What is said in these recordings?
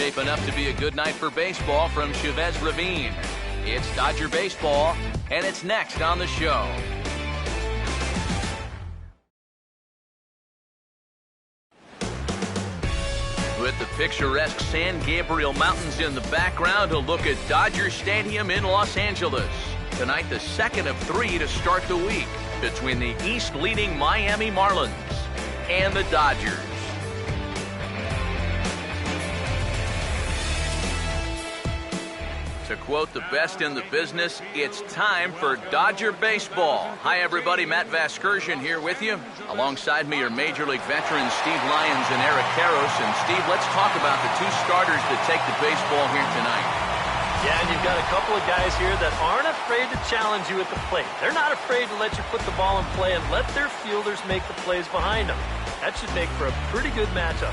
shaping up to be a good night for baseball from Chavez Ravine. It's Dodger Baseball, and it's next on the show. With the picturesque San Gabriel Mountains in the background, a look at Dodger Stadium in Los Angeles. Tonight, the second of three to start the week between the East-leading Miami Marlins and the Dodgers. To quote the best in the business, it's time for Dodger Baseball. Hi, everybody. Matt Vasgersian here with you. Alongside me are Major League veterans Steve Lyons and Eric Karros. And, Steve, let's talk about the two starters that take the baseball here tonight. Yeah, and you've got a couple of guys here that aren't afraid to challenge you at the plate. They're not afraid to let you put the ball in play and let their fielders make the plays behind them. That should make for a pretty good matchup.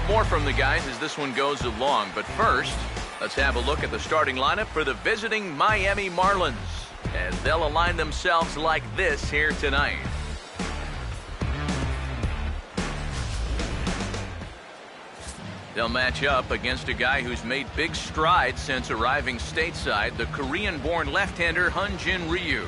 More from the guys as this one goes along, but first, let's have a look at the starting lineup for the visiting Miami Marlins, as they'll align themselves like this here tonight. They'll match up against a guy who's made big strides since arriving stateside, the Korean-born left-hander Hyun-Jin Ryu.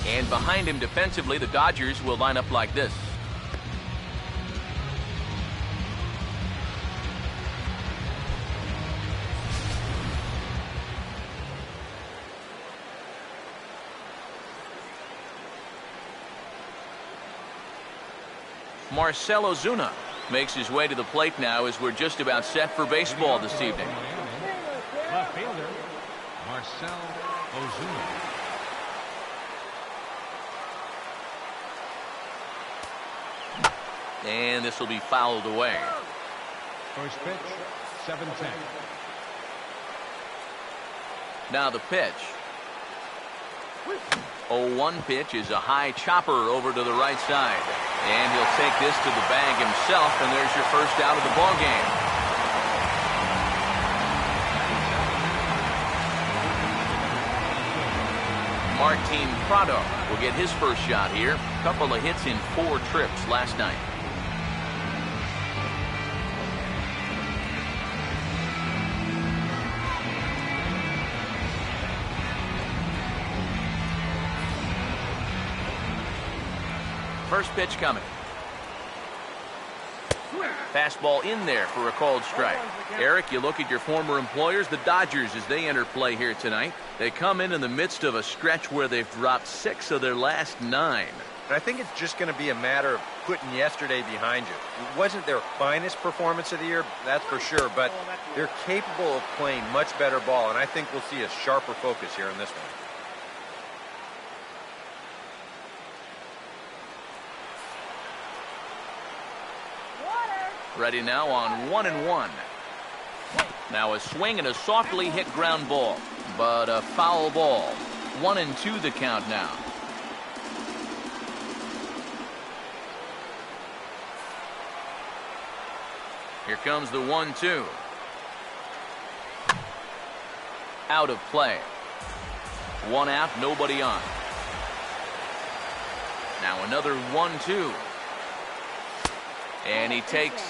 And behind him defensively, the Dodgers will line up like this. Marcell Ozuna makes his way to the plate now as we're just about set for baseball this evening. Left fielder, Marcell Ozuna. And this will be fouled away. First pitch, 7-10. Now the pitch. 0-1 pitch is a high chopper over to the right side. And he'll take this to the bag himself, and there's your first out of the ball game. Martin Prado will get his first shot here. Couple of hits in 4 trips last night. First pitch coming. Fastball in there for a called strike. Eric, you look at your former employers, the Dodgers, as they enter play here tonight. They come in the midst of a stretch where they've dropped 6 of their last 9. I think it's just going to be a matter of putting yesterday behind you. It wasn't their finest performance of the year, that's for sure, but they're capable of playing much better ball, and I think we'll see a sharper focus here in this one. Ready now on 1-1. Now a swing and a softly hit ground ball, but a foul ball. 1-2 the count now. Here comes the 1-2. Out of play. 1 out, nobody on. Now another 1-2. And he takes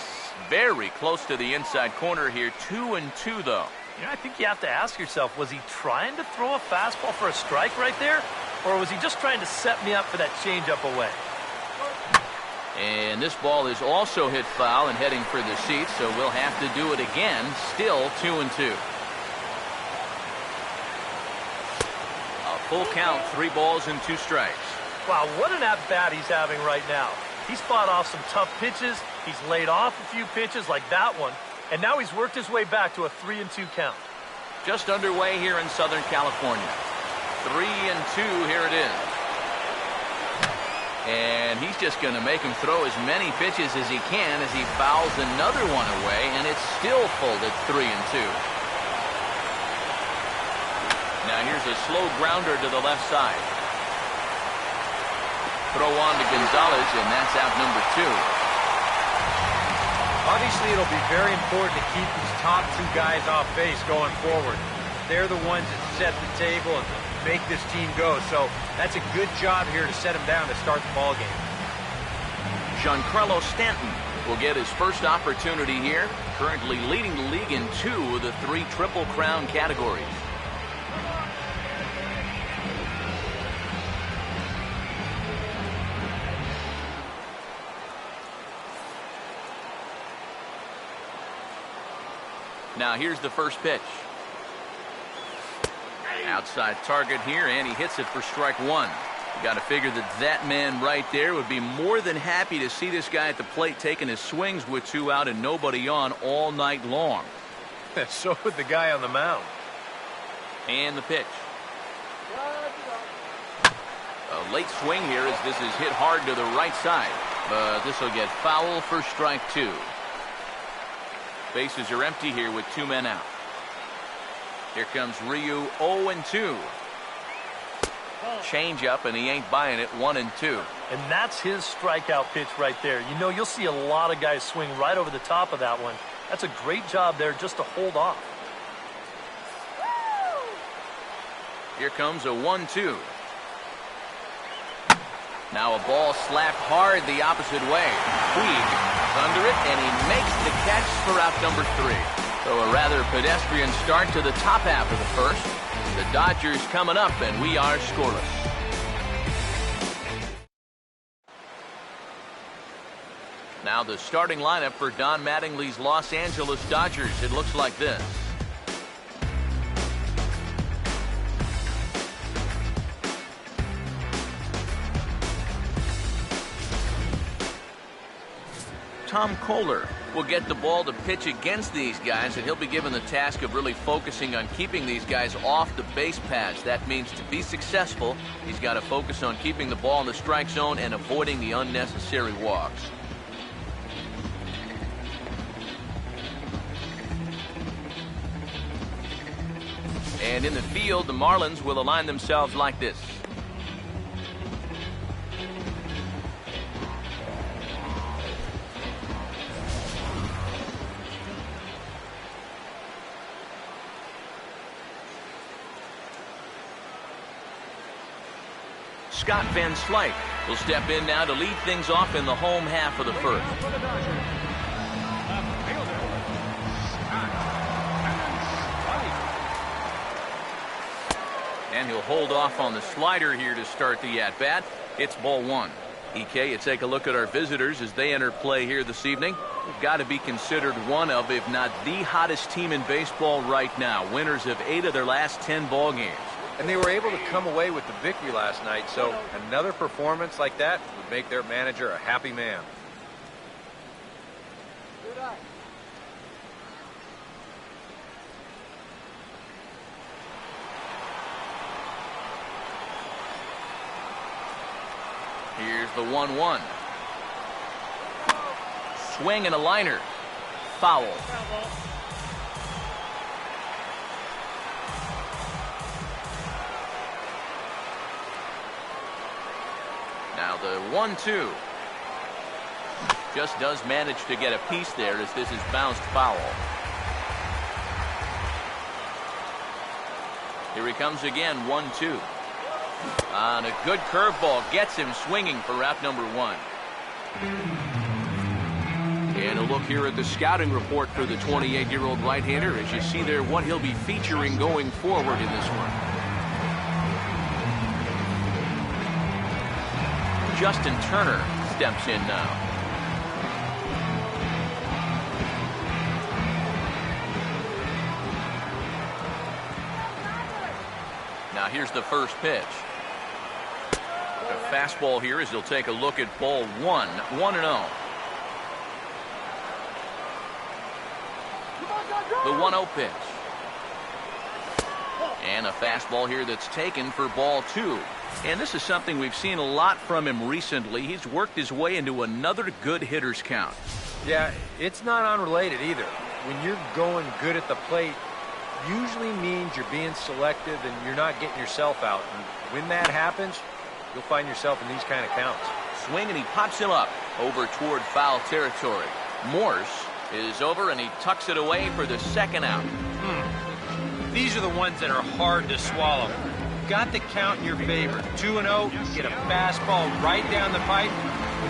very close to the inside corner here. 2-2 though. You know, I think you have to ask yourself, was he trying to throw a fastball for a strike right there? Or was he just trying to set me up for that changeup away? And this ball is also hit foul and heading for the seats, so we'll have to do it again. Still 2-2. A full count, 3 balls and 2 strikes. Wow, what an at-bat he's having right now. He's fought off some tough pitches. He's laid off a few pitches like that one. And now he's worked his way back to a 3-2 count. Just underway here in Southern California. 3-2, here it is. And he's just going to make him throw as many pitches as he can as he fouls another one away, and it's still pulled at 3-2. Now here's a slow grounder to the left side. Throw on to Gonzalez, and that's out number 2. Obviously, it'll be very important to keep these top 2 guys off base going forward. They're the ones that set the table and make this team go. So that's a good job here to set them down to start the ball game. Giancarlo Stanton will get his first opportunity here, currently leading the league in 2 of the 3 Triple Crown categories. Now here's the first pitch. Outside target here, and he hits it for strike 1. You got to figure that man right there would be more than happy to see this guy at the plate taking his swings with 2 out and nobody on all night long. So would the guy on the mound. And the pitch. A late swing here as this is hit hard to the right side, but this will get foul for strike 2. Bases are empty here with 2 men out. Here comes Ryu, 0-2. Change up, and he ain't buying it, 1-2. And that's his strikeout pitch right there. You know, you'll see a lot of guys swing right over the top of that one. That's a great job there just to hold off. Here comes a 1-2. Now a ball slapped hard the opposite way. Puig under it, and he makes the catch for out number 3. So a rather pedestrian start to the top half of the first. The Dodgers coming up, and we are scoreless. Now the starting lineup for Don Mattingly's Los Angeles Dodgers. It looks like this. Tom Kohler will get the ball to pitch against these guys, and he'll be given the task of really focusing on keeping these guys off the base paths. That means to be successful, he's got to focus on keeping the ball in the strike zone and avoiding the unnecessary walks. And in the field, the Marlins will align themselves like this. Scott Van Slyke will step in now to lead things off in the home half of the first. And he'll hold off on the slider here to start the at-bat. It's ball 1. EK, you take a look at our visitors as they enter play here this evening. They've got to be considered one of, if not the hottest team in baseball right now. Winners of 8 of their last 10 ball games. And they were able to come away with the victory last night, so another performance like that would make their manager a happy man. Here's the 1-1. Swing and a liner. Foul. Now the 1-2. Just does manage to get a piece there as this is bounced foul. Here he comes again, 1-2. On a good curveball, gets him swinging for out number 1. And a look here at the scouting report for the 28-year-old right-hander as you see there what he'll be featuring going forward in this one. Justin Turner steps in now. Now here's the first pitch. A fastball here as he'll take a look at ball 1, 1-0. The 1-0 pitch. And a fastball here that's taken for ball 2. And this is something we've seen a lot from him recently. He's worked his way into another good hitter's count. Yeah, it's not unrelated either. When you're going good at the plate, usually means you're being selective and you're not getting yourself out. And when that happens, you'll find yourself in these kind of counts. Swing, and he pops him up over toward foul territory. Morse is over, and he tucks it away for the second out. These are the ones that are hard to swallow. Got the count in your favor. 2-0, get a fastball right down the pipe,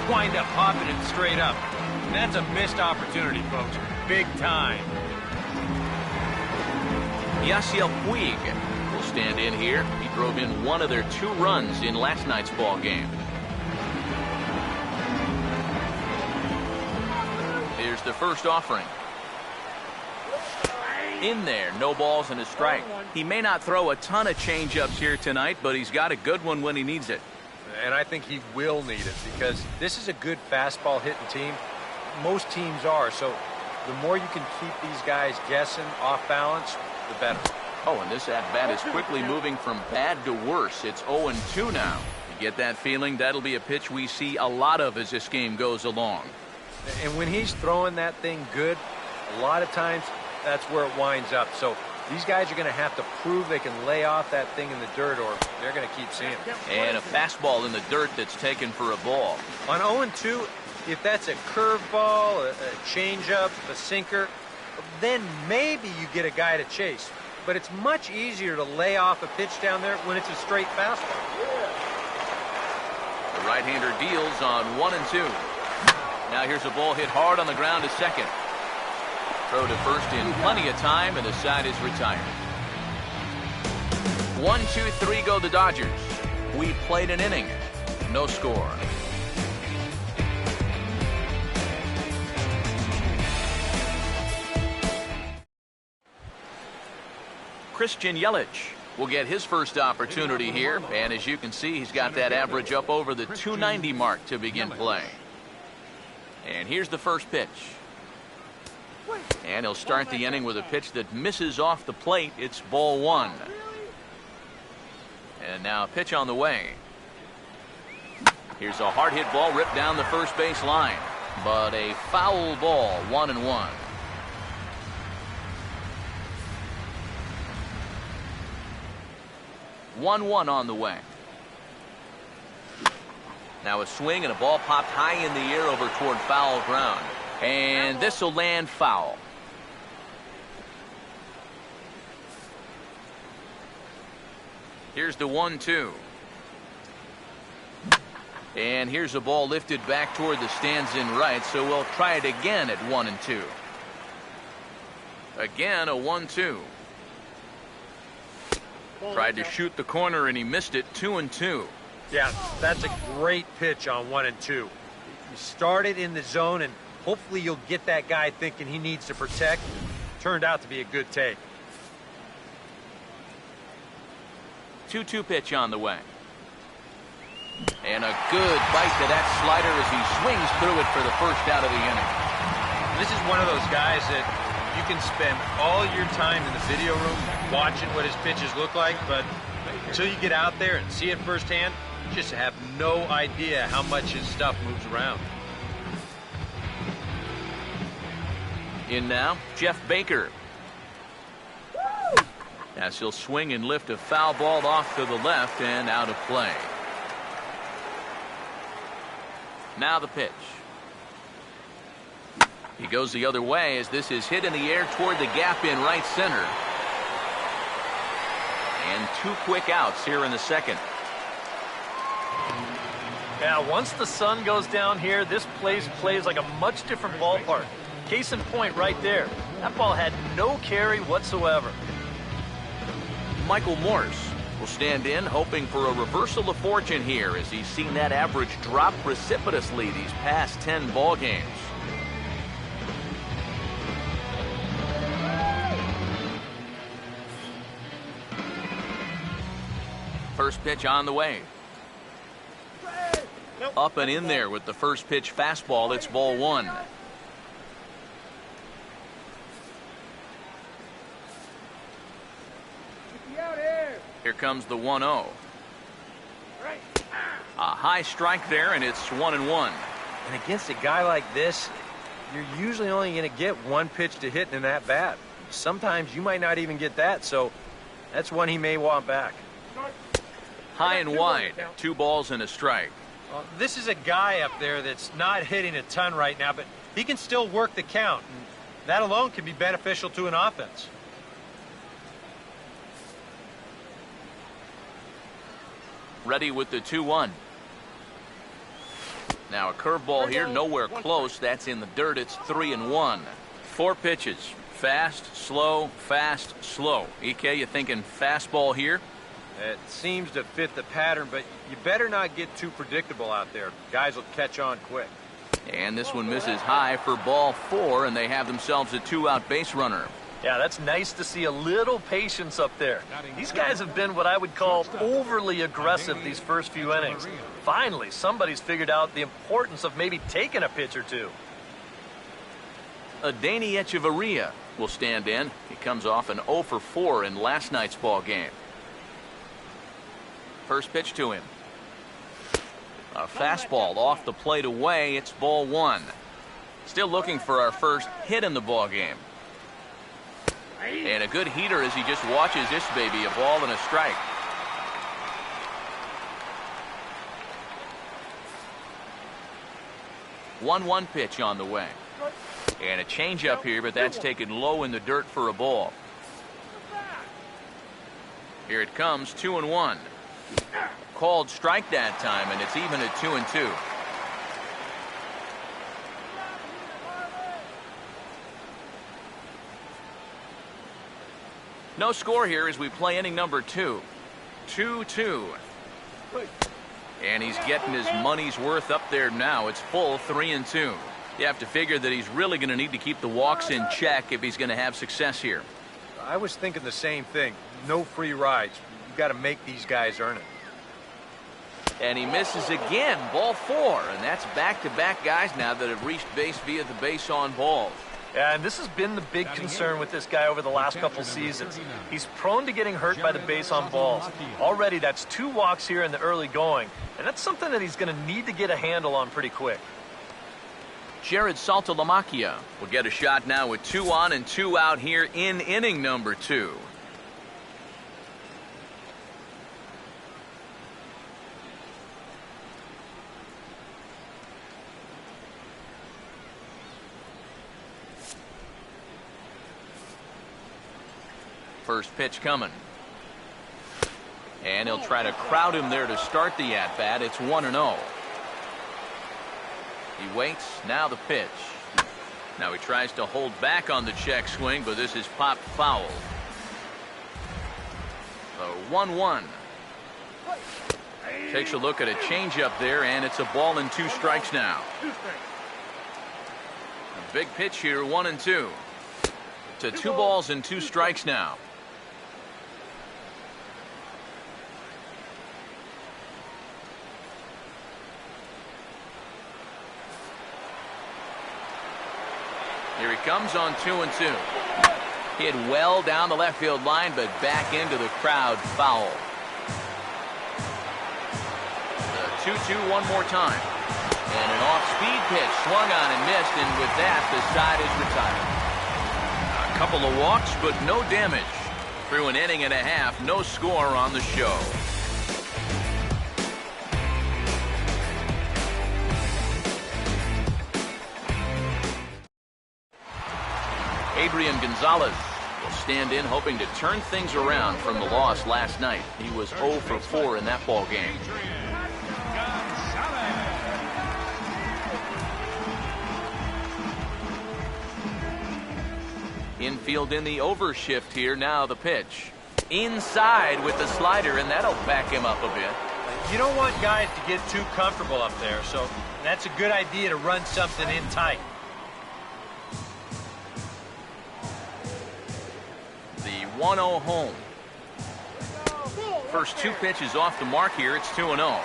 wind up popping it straight up. And that's a missed opportunity, folks. Big time. Yasiel Puig will stand in here. He drove in one of their 2 runs in last night's ball game. Here's the first offering. In there, no balls and a strike. He may not throw a ton of changeups here tonight, but he's got a good one when he needs it. And I think he will need it because this is a good fastball hitting team. Most teams are, so the more you can keep these guys guessing off balance, the better. Oh, and this at-bat is quickly moving from bad to worse. It's 0-2 now. You get that feeling? That'll be a pitch we see a lot of as this game goes along. And when he's throwing that thing good, a lot of times that's where it winds up. So these guys are going to have to prove they can lay off that thing in the dirt, or they're going to keep seeing it. And a fastball in the dirt that's taken for a ball. On 0-2, if that's a curveball, a changeup, a sinker, then maybe you get a guy to chase. But it's much easier to lay off a pitch down there when it's a straight fastball. The right-hander deals on 1-2. Now here's a ball hit hard on the ground to second. Throw to first in plenty of time, and the side is retired. 1-2-3 go the Dodgers. We played an inning. No score. Christian Yelich will get his first opportunity here, and as you can see, he's got that average up over the 290 mark to begin play. And here's the first pitch. And he'll start the inning with a pitch that misses off the plate. It's ball 1. And now a pitch on the way. Here's a hard hit ball ripped down the first base line, but a foul ball. 1-1. On the way. Now a swing, and a ball popped high in the air over toward foul ground. And this will land foul. Here's the 1-2. And here's a ball lifted back toward the stands in right, so we'll try it again at 1-2. Again, a 1-2. Tried to shoot the corner, and he missed it. 2-2. Yeah, that's a great pitch on 1-2. You start it in the zone, and hopefully you'll get that guy thinking he needs to protect. Turned out to be a good take. 2-2 pitch on the way. And a good bite to that slider as he swings through it for the first out of the inning. This is one of those guys that you can spend all your time in the video room watching what his pitches look like, but until you get out there and see it firsthand, you just have no idea how much his stuff moves around. In now, Jeff Baker. As he'll swing and lift a foul ball off to the left and out of play. Now the pitch. He goes the other way as this is hit in the air toward the gap in right center. And 2 quick outs here in the second. Yeah, once the sun goes down here, this place plays like a much different ballpark. Case in point right there. That ball had no carry whatsoever. Michael Morse will stand in, hoping for a reversal of fortune here as he's seen that average drop precipitously these past 10 ball games. First pitch on the way. Up and in there with the first pitch fastball. It's ball 1. Here comes the 1-0. A high strike there, and it's 1-1. And against a guy like this, you're usually only going to get one pitch to hit in that bat. Sometimes you might not even get that, so that's one he may want back. High and wide. 2 balls and a strike. Well, this is a guy up there that's not hitting a ton right now, but he can still work the count. And that alone can be beneficial to an offense. Ready with the 2-1. Now a curveball here, nowhere close. That's in the dirt. It's 3-1. 4 pitches. Fast, slow, fast, slow. EK, you thinking fastball here? It seems to fit the pattern, but you better not get too predictable out there. Guys will catch on quick. And this one misses high for ball 4, and they have themselves a 2-out base runner. Yeah, that's nice to see a little patience up there. These guys have been what I would call overly aggressive these first few innings. Finally, somebody's figured out the importance of maybe taking a pitch or two. Adeiny Echeverria will stand in. He comes off an 0 for 4 in last night's ball game. First pitch to him. A fastball off the plate away. It's ball 1. Still looking for our first hit in the ball game. And a good heater as he just watches this baby, a ball and a strike. One pitch on the way. And a changeup here, but that's taken low in the dirt for a ball. Here it comes, 2-1. Called strike that time, and it's even at 2-2. No score here as we play inning number 2. 2-2. And he's getting his money's worth up there now. It's full 3-2. You have to figure that he's really going to need to keep the walks in check if he's going to have success here. I was thinking the same thing. No free rides. You've got to make these guys earn it. And he misses again, ball 4. And that's back-to-back guys now that have reached base via the base on balls. Yeah, and this has been the big concern with this guy over the last couple seasons. He's prone to getting hurt by the base on balls. Already, that's 2 walks here in the early going, and that's something that he's going to need to get a handle on pretty quick. Jared Saltalamacchia will get a shot now with 2 on and 2 out here in inning number 2. First pitch coming. And he'll try to crowd him there to start the at-bat. It's 1-0. He waits. Now the pitch. Now he tries to hold back on the check swing, but this is popped foul. So 1-1. Takes a look at a changeup there, and it's a ball and 2 strikes now. A big pitch here, 1-2. To 2 balls and 2 strikes now. Here he comes on 2-2. Hit well down the left field line, but back into the crowd, foul. The 2-2 one more time. And an off-speed pitch swung on and missed, and with that, the side is retired. A couple of walks, but no damage. Through an inning and a half, no score on the show. Adrian Gonzalez will stand in, hoping to turn things around from the loss last night. He was 0 for 4 in that ball game. Infield in the overshift here. Now the pitch. Inside with the slider, and that'll back him up a bit. You don't want guys to get too comfortable up there, so that's a good idea to run something in tight. The 1-0 home. First 2 pitches off the mark here. It's 2-0.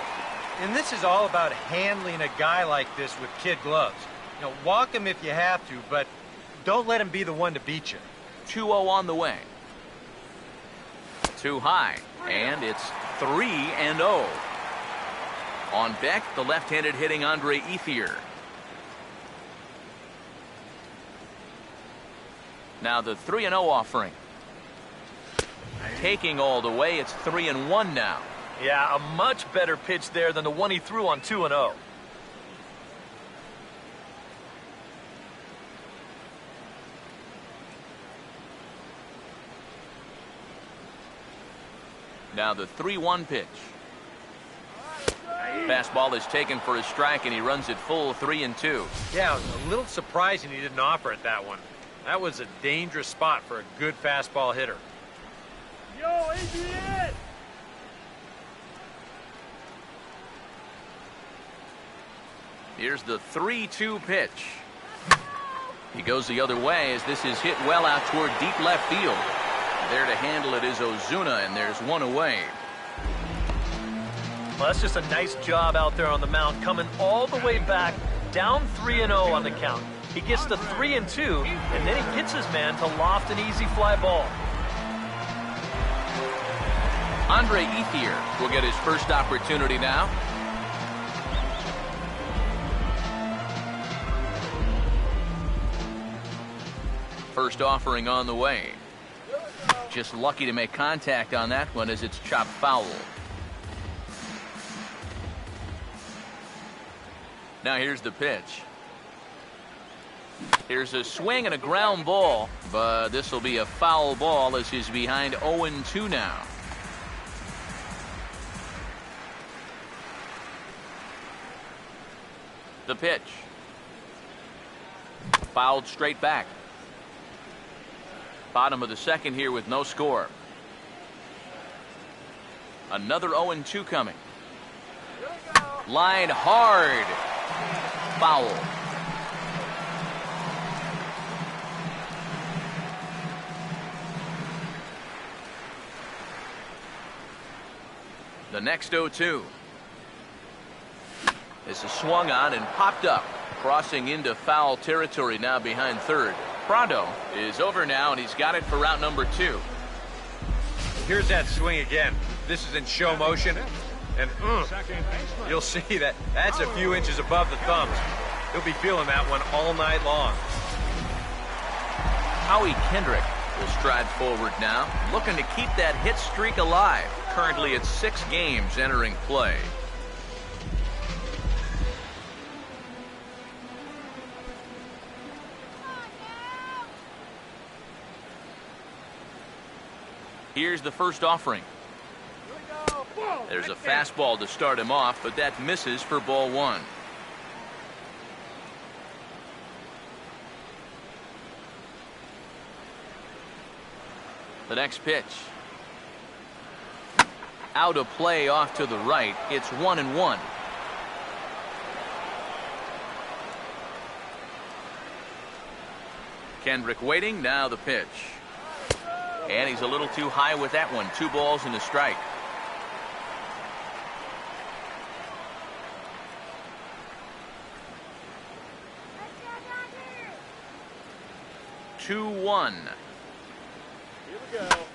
And this is all about handling a guy like this with kid gloves. You know, walk him if you have to, but don't let him be the one to beat you. 2-0 on the way. Too high, and it's 3-0. On deck, the left-handed hitting Andre Ethier. Now the 3-0 offering. Taking all the way, it's 3-1 now. Yeah, a much better pitch there than the one he threw on 2-0. Now the 3-1 pitch. Fastball is taken for a strike, and he runs it full 3-2. Yeah, a little surprising he didn't offer it that one. That was a dangerous spot for a good fastball hitter. Yo, Adrian! Here's the 3-2 pitch. He goes the other way as this is hit well out toward deep left field. There to handle it is Ozuna, and there's one away. Well, that's just a nice job out there on the mound, coming all the way back, down 3-0 on the count. He gets to 3-2, and then he hits his man to loft an easy fly ball. Andre Ethier will get his first opportunity now. First offering on the way. Just lucky to make contact on that one as it's chopped foul. Now here's the pitch. Here's a swing and a ground ball, but this will be a foul ball as he's behind 0-2 now. The pitch. Fouled straight back. Bottom of the second here with no score. Another 0-2 coming. Line hard. Foul. The next 0-2. This is swung on and popped up, crossing into foul territory now behind third. Prado is over now, and he's got it for route number 2. Here's that swing again. This is in show motion, and you'll see that that's a few inches above the thumbs. He'll be feeling that one all night long. Howie Kendrick will stride forward now, looking to keep that hit streak alive. Currently at 6 games entering play. Here's the first offering. There's a fastball to start him off, but that misses for ball 1. The next pitch. Out of play off to the right. It's 1-1. Kendrick waiting. Now the pitch. And he's a little too high with that one. 2 balls and a strike. Two, 1.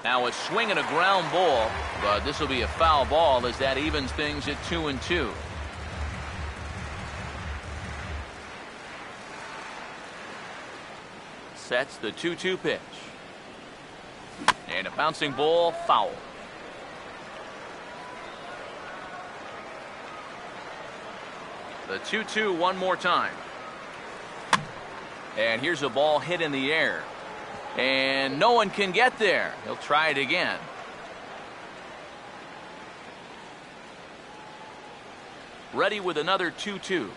Now a swing and a ground ball, but this will be a foul ball as that evens things at 2-2. Sets the 2-2 pitch. And a bouncing ball, foul. The 2-2 one more time. And here's a ball hit in the air. And no one can get there. He'll try it again. Ready with another 2-2.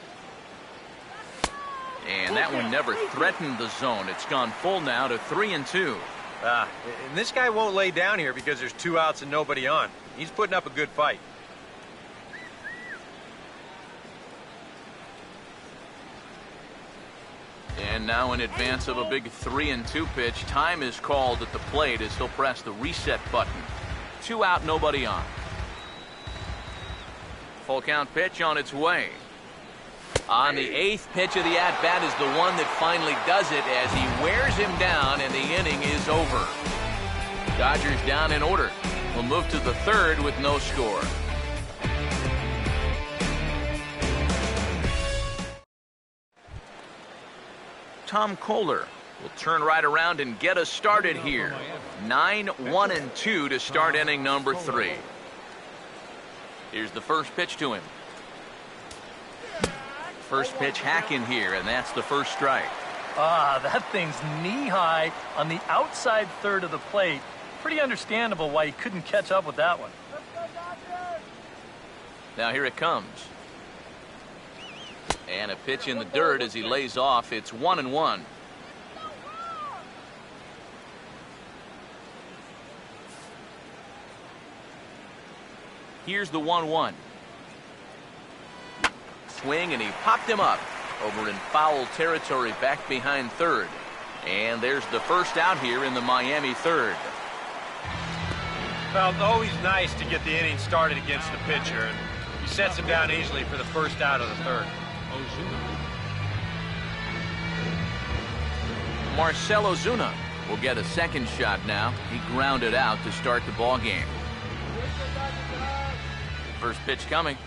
And that one never threatened the zone. It's gone full now to 3-2. And this guy won't lay down here because there's 2 outs and nobody on. He's putting up a good fight. And now in advance of a big 3-2 pitch, time is called at the plate as he'll press the reset button. 2 out, nobody on. Full count pitch on its way. On the 8th pitch of the at-bat is the one that finally does it as he wears him down and the inning is over. Dodgers down in order. We'll move to the 3rd with no score. Tom Kohler will turn right around and get us started here. 9-1-2 to start inning number 3. Here's the first pitch to him. First pitch hacking here, and that's the first strike. Ah, that thing's knee-high on the outside third of the plate. Pretty understandable why he couldn't catch up with that one. Now here it comes. And a pitch in the dirt as he lays off. It's 1-1. Here's the 1-1. Swing, and he popped him up over in foul territory back behind third. And there's the first out here in the Miami third. Well, it's always nice to get the inning started against the pitcher, and he sets him down easily for the first out of the third. Marcell Ozuna will get a second shot now. He grounded out to start the ball game. First pitch coming.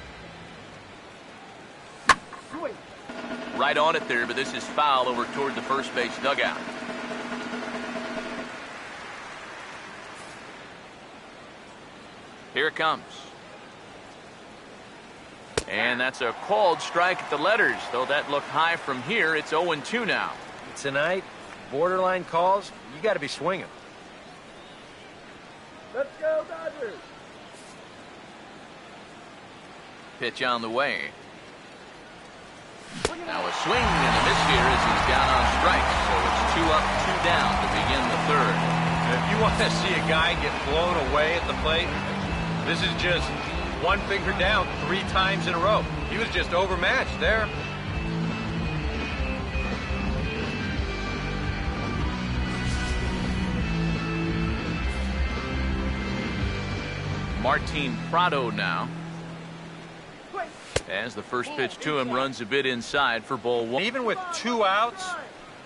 Right on it there, but this is foul over toward the first base dugout. Here it comes. And that's a called strike at the letters, though that looked high from here. It's 0-2 now. Tonight, borderline calls, you got to be swinging. Let's go, Dodgers! Pitch on the way. Now a swing and a miss here as he's down on strikes. So it's 2 up, 2 down to begin the third. If you want to see a guy get blown away at the plate, this is just one finger down 3 times in a row. He was just overmatched there. Martin Prado now. As the first pitch to him runs a bit inside for ball 1. Even with 2 outs,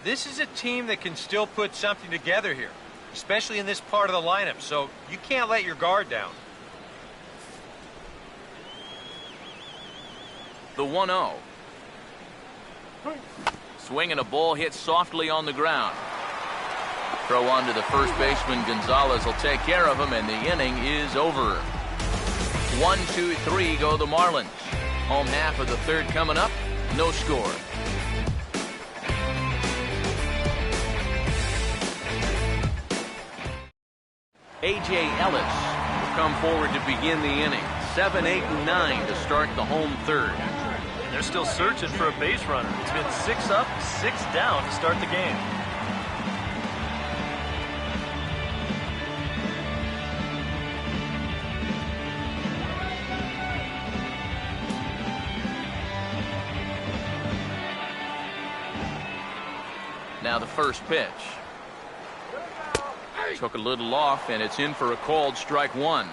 this is a team that can still put something together here, especially in this part of the lineup, so you can't let your guard down. The 1-0. Swing and a ball hit softly on the ground. Throw on to the first baseman. Gonzalez will take care of him, and the inning is over. 1, 2, 3 go the Marlins. Home half of the third coming up. No score. A.J. Ellis will come forward to begin the inning. 7, 8, and 9 to start the home third. They're still searching for a base runner. It's been 6 up, 6 down to start the game. Now the first pitch. Took a little off, and it's in for a called strike 1.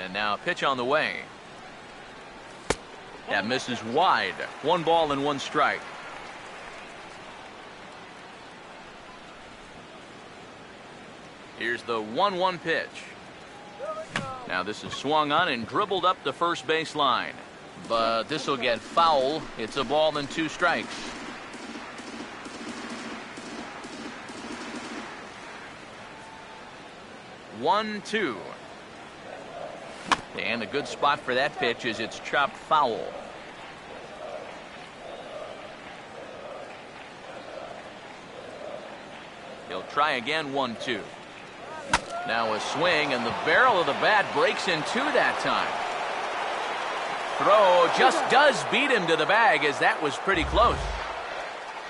And now a pitch on the way. That misses wide. 1 ball and 1 strike. Here's the 1-1 pitch. Now this is swung on and dribbled up the first base line. But this will get foul. It's a ball and 2 strikes. One, 2. And a good spot for that pitch is it's chopped foul. He'll try again. 1-2. Now a swing, and the barrel of the bat breaks in 2 that time. Throw just does beat him to the bag, as that was pretty close.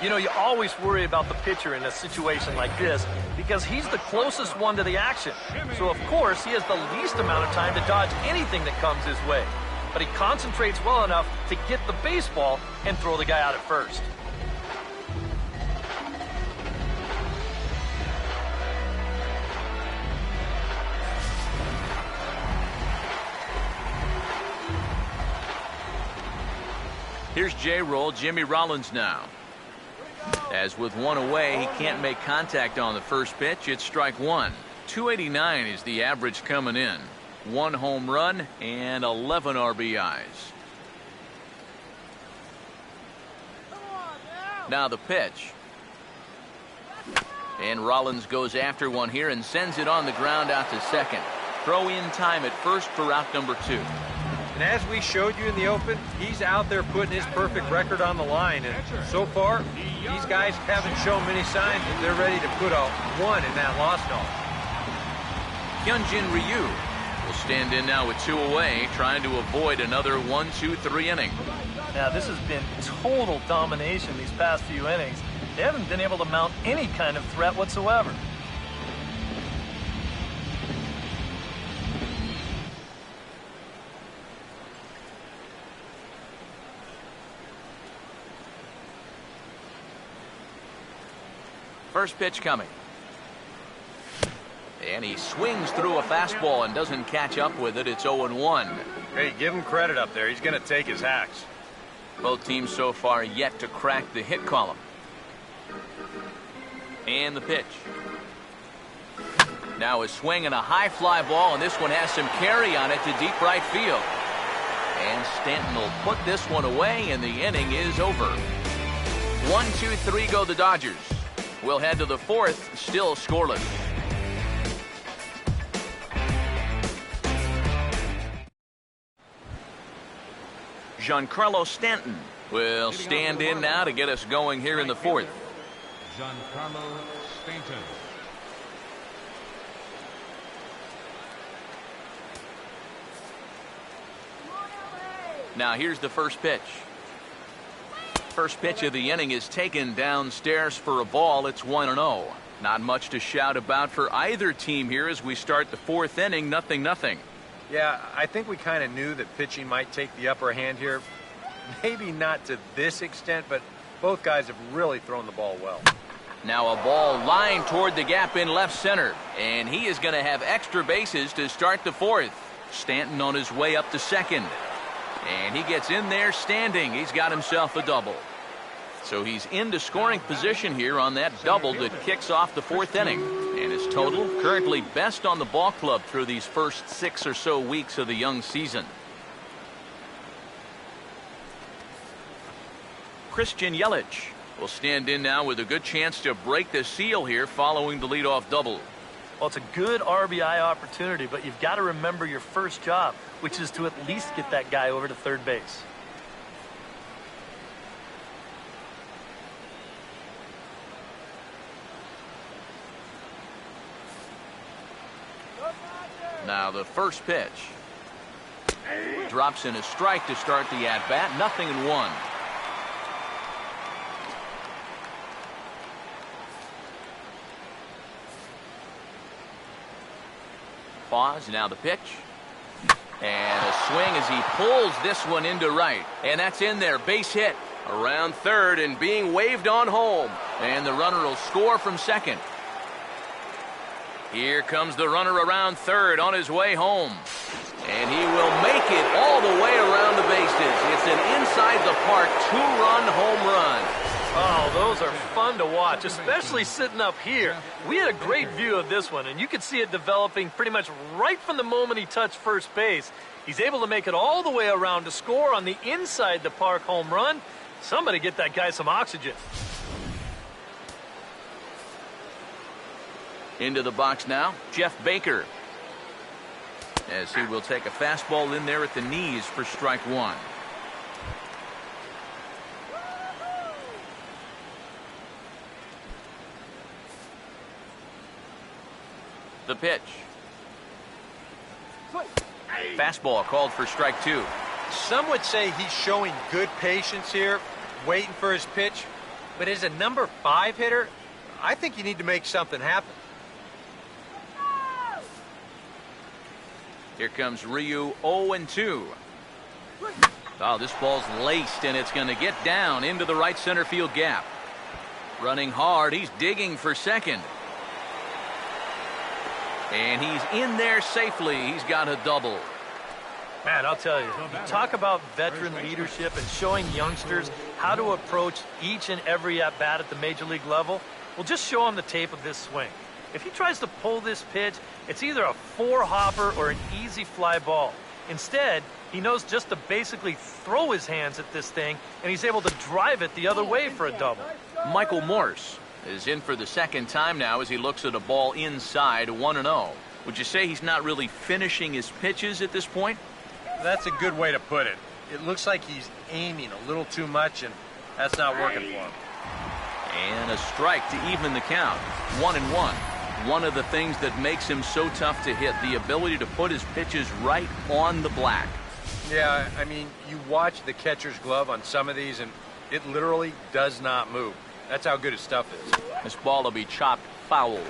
You know, you always worry about the pitcher in a situation like this because he's the closest one to the action. So, of course, he has the least amount of time to dodge anything that comes his way. But he concentrates well enough to get the baseball and throw the guy out at first. Here's J-Roll, Jimmy Rollins now. As with 1 away, he can't make contact on the first pitch. It's strike 1. 289 is the average coming in. 1 home run and 11 RBIs. Now the pitch. And Rollins goes after one here and sends it on the ground out to second. Throw in time at first for route number 2. And as we showed you in the open, he's out there putting his perfect record on the line. And so far, these guys haven't shown many signs that they're ready to put a 1 in that loss column. Hyunjin Ryu will stand in now with 2 away, trying to avoid another 1-2-3 inning. Now, this has been total domination these past few innings. They haven't been able to mount any kind of threat whatsoever. First pitch coming. And he swings through a fastball and doesn't catch up with it. It's 0-1. Hey, give him credit up there. He's going to take his hacks. Both teams so far yet to crack the hit column. And the pitch. Now a swing and a high fly ball, and this one has some carry on it to deep right field. And Stanton will put this one away, and the inning is over. 1-2-3 go the Dodgers. We'll head to the 4th, still scoreless. Giancarlo Stanton will stand in now to get us going here in the 4th. Giancarlo Stanton. Now here's the first pitch. First pitch of the inning is taken downstairs for a ball. It's 1-0. Not much to shout about for either team here as we start the 4th inning. 0-0. Yeah, I think we kind of knew that pitching might take the upper hand here. Maybe not to this extent, but both guys have really thrown the ball well. Now a ball lined toward the gap in left center, and he is going to have extra bases to start the 4th. Stanton on his way up to second, and he gets in there standing. He's got himself a double. So he's into scoring position here on that double that kicks off the 4th inning. And his total currently best on the ball club through these first 6 or so weeks of the young season. Christian Yelich will stand in now with a good chance to break the seal here following the leadoff double. Well, it's a good RBI opportunity, but you've got to remember your first job, which is to at least get that guy over to third base. Now the first pitch. Drops in a strike to start the at-bat. 0-1. Pause. Now the pitch. And a swing as he pulls this one into right. And that's in there. Base hit. Around third and being waved on home. And the runner will score from second. Here comes the runner around third on his way home. And he will make it all the way around the bases. It's an inside-the-park 2-run home run. Oh, those are fun to watch, especially sitting up here. We had a great view of this one, and you could see it developing pretty much right from the moment he touched first base. He's able to make it all the way around to score on the inside-the-park home run. Somebody get that guy some oxygen. Into the box now, Jeff Baker. As he will take a fastball in there at the knees for strike 1. The pitch. Fastball called for strike 2. Some would say he's showing good patience here, waiting for his pitch. But as a number 5 hitter, I think you need to make something happen. Here comes Ryu, 0-2. Oh, this ball's laced, and it's going to get down into the right center field gap. Running hard, he's digging for second. And he's in there safely. He's got a double. Man, I'll tell you, talk about veteran leadership and showing youngsters how to approach each and every at-bat at the major league level. Well, just show him the tape of this swing. If he tries to pull this pitch, it's either a 4-hopper or an easy fly ball. Instead, he knows just to basically throw his hands at this thing, and he's able to drive it the other way for a double. Michael Morse is in for the second time now as he looks at a ball inside 1-0. Would you say he's not really finishing his pitches at this point? That's a good way to put it. It looks like he's aiming a little too much, and that's not working for him. And a strike to even the count. 1-1. One of the things that makes him so tough to hit, the ability to put his pitches right on the black. Yeah, I mean, you watch the catcher's glove on some of these, and it literally does not move. That's how good his stuff is. This ball will be chopped foul.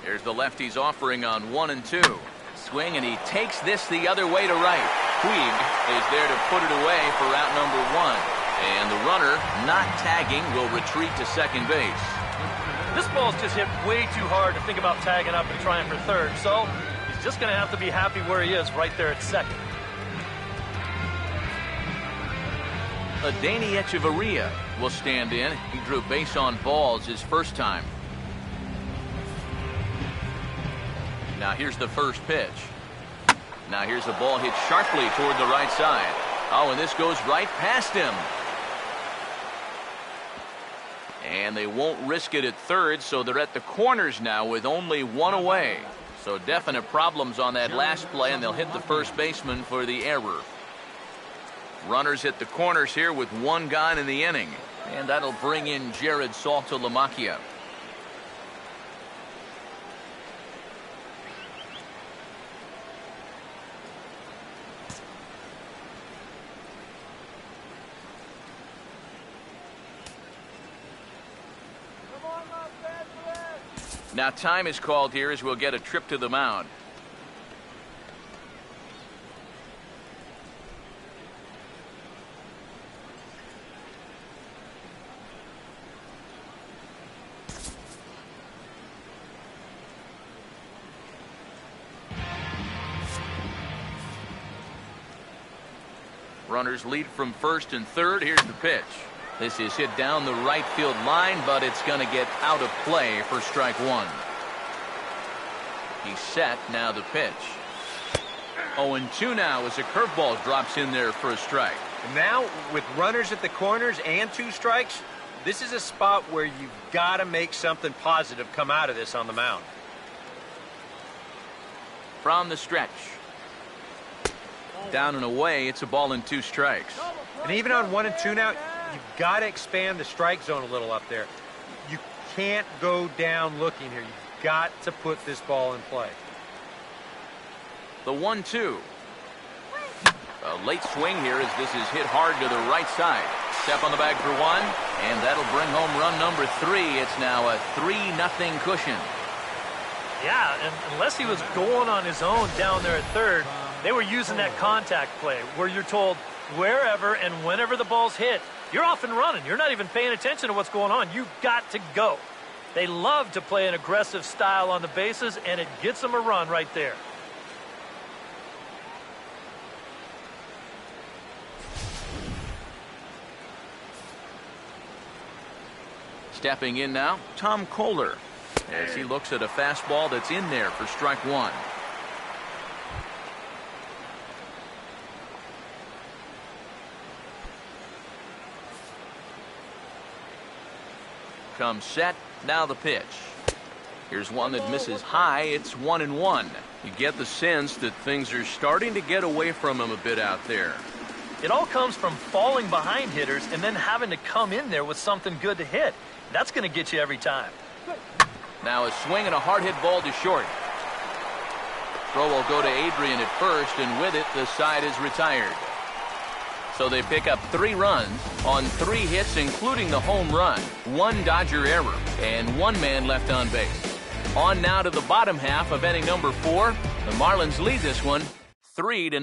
Here's the lefty's offering on 1-2. Swing, and he takes this the other way to right. Puig is there to put it away for out number 1. And the runner, not tagging, will retreat to second base. This ball's just hit way too hard to think about tagging up and trying for third, so he's just going to have to be happy where he is right there at second. Adeiny Echeverria will stand in. He drew base on balls his first time. Now here's the first pitch. Now here's a ball hit sharply toward the right side. Oh, and this goes right past him. And they won't risk it at third, so they're at the corners now with only one away. So definite problems on that last play, and they'll hit the first baseman for the error. Runners at the corners here with one gone in the inning. And that'll bring in Jared Saltalamacchia. Now time is called here as we'll get a trip to the mound. Runners lead from first and third. Here's the pitch. This is hit down the right field line, but it's going to get out of play for strike one. He's set. Now the pitch. 0-2 now as a curveball drops in there for a strike. And now, with runners at the corners and 2 strikes, this is a spot where you've got to make something positive come out of this on the mound. From the stretch. Down and away, it's a ball and 2 strikes. And even on 1-2 now, you've got to expand the strike zone a little up there. You can't go down looking here. You've got to put this ball in play. The 1-2. A late swing here as this is hit hard to the right side. Step on the bag for 1, and that'll bring home run number 3. It's now a 3-0 cushion. Yeah, and unless he was going on his own down there at third, they were using that contact play where you're told wherever and whenever the ball's hit, you're off and running. You're not even paying attention to what's going on. You've got to go. They love to play an aggressive style on the bases, and it gets them a run right there. Stepping in now, Tom Kohler, as he looks at a fastball that's in there for strike 1. Comes set. Now the pitch. Here's one that misses high. It's 1-1. You get the sense that things are starting to get away from him a bit out there. It all comes from falling behind hitters and then having to come in there with something good to hit. That's going to get you every time. Now a swing and a hard hit ball to short. Throw will go to Adrian at first, and with it, the side is retired. So they pick up 3 runs on 3 hits, including the home run, 1 Dodger error, and 1 man left on base. On now to the bottom half of inning number 4. The Marlins lead this one 3-0.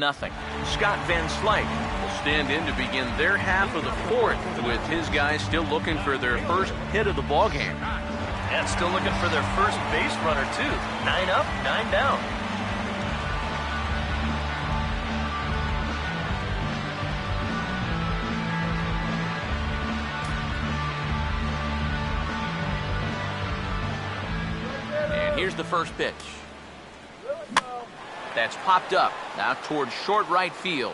Scott Van Slyke will stand in to begin their half of the 4th, with his guys still looking for their first hit of the ballgame. And still looking for their first base runner, too. 9 up, 9 down. And here's the first pitch. That's popped up now towards short right field.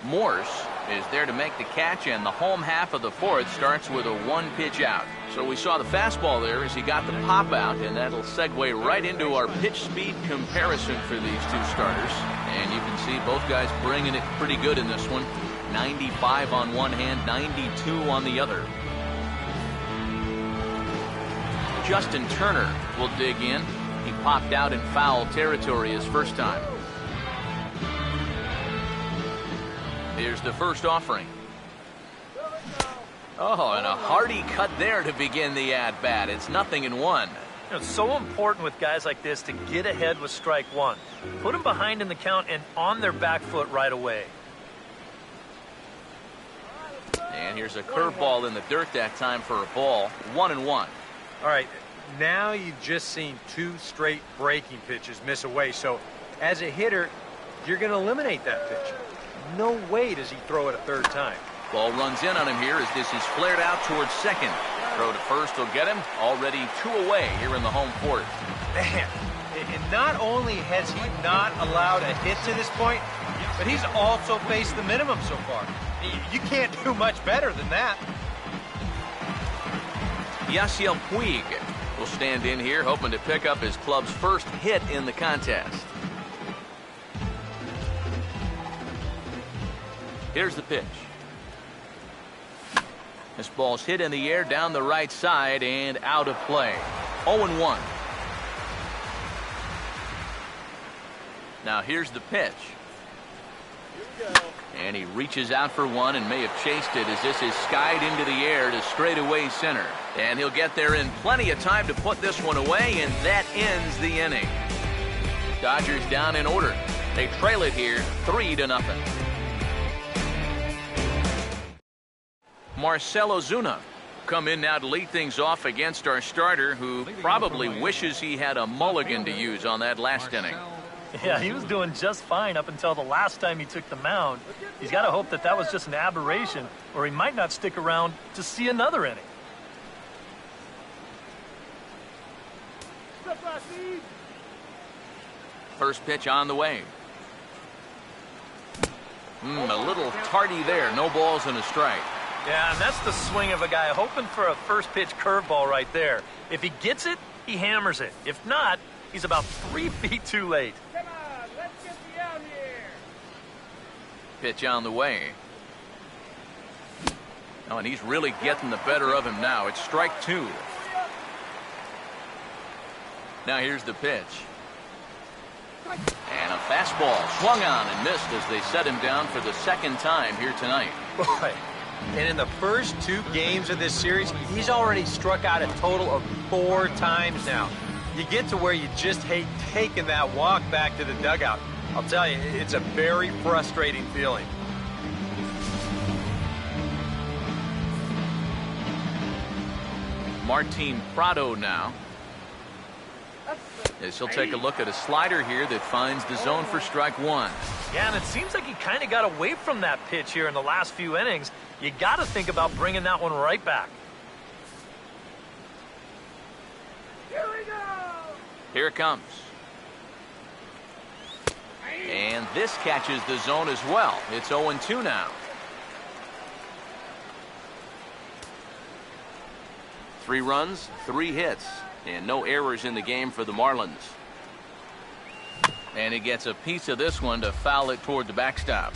Morse is there to make the catch, and the home half of the fourth starts with a one-pitch out. So we saw the fastball there as he got the pop out, and that'll segue right into our pitch speed comparison for these two starters. And you can see both guys bringing it pretty good in this one. 95 on one hand, 92 on the other. Justin Turner will dig in. He popped out in foul territory his first time. Here's the first offering. Oh, and a hearty cut there to begin the at-bat. It's 0-1. It's so important with guys like this to get ahead with strike one. Put them behind in the count and on their back foot right away. And here's a curveball in the dirt that time for a ball. 1-1. All right, now you've just seen two straight breaking pitches miss away. So as a hitter, you're going to eliminate that pitch. No way does he throw it a third time. Ball runs in on him here as this is flared out towards second. Throw to first will get him. Already 2 away here in the home fourth. Man, and not only has he not allowed a hit to this point, but he's also faced the minimum so far. You can't do much better than that. Yasiel Puig will stand in here hoping to pick up his club's first hit in the contest. Here's the pitch. This ball's hit in the air down the right side and out of play. 0-1. Now here's the pitch. And he reaches out for one and may have chased it as this is skied into the air to straightaway center. And he'll get there in plenty of time to put this one away, and that ends the inning. Dodgers down in order. They trail it here 3-0. Marcell Ozuna come in now to lead things off against our starter, who probably wishes he had a mulligan to use on that last inning. Yeah, he was doing just fine up until the last time he took the mound. He's got to hope that that was just an aberration, or he might not stick around to see another inning. First pitch on the way. A little tardy there. No balls and a strike. Yeah, and that's the swing of a guy hoping for a first pitch curveball right there. If he gets it, he hammers it. If not, he's about 3 feet too late. Come on, let's get you out here. Pitch on the way. Oh, and he's really getting the better of him now. It's strike 2. Now here's the pitch. And a fastball swung on and missed as they set him down for the second time here tonight. Boy. And in the first 2 games of this series, he's already struck out a total of 4 times now. You get to where you just hate taking that walk back to the dugout. I'll tell you, it's a very frustrating feeling. Martin Prado now. As he'll take a look at a slider here that finds the zone for strike 1. Yeah, and it seems like he kind of got away from that pitch here in the last few innings. You got to think about bringing that one right back. Here we go. Here it comes. And this catches the zone as well. It's 0-2 now. 3 runs, 3 hits, and no errors in the game for the Marlins. And he gets a piece of this one to foul it toward the backstop.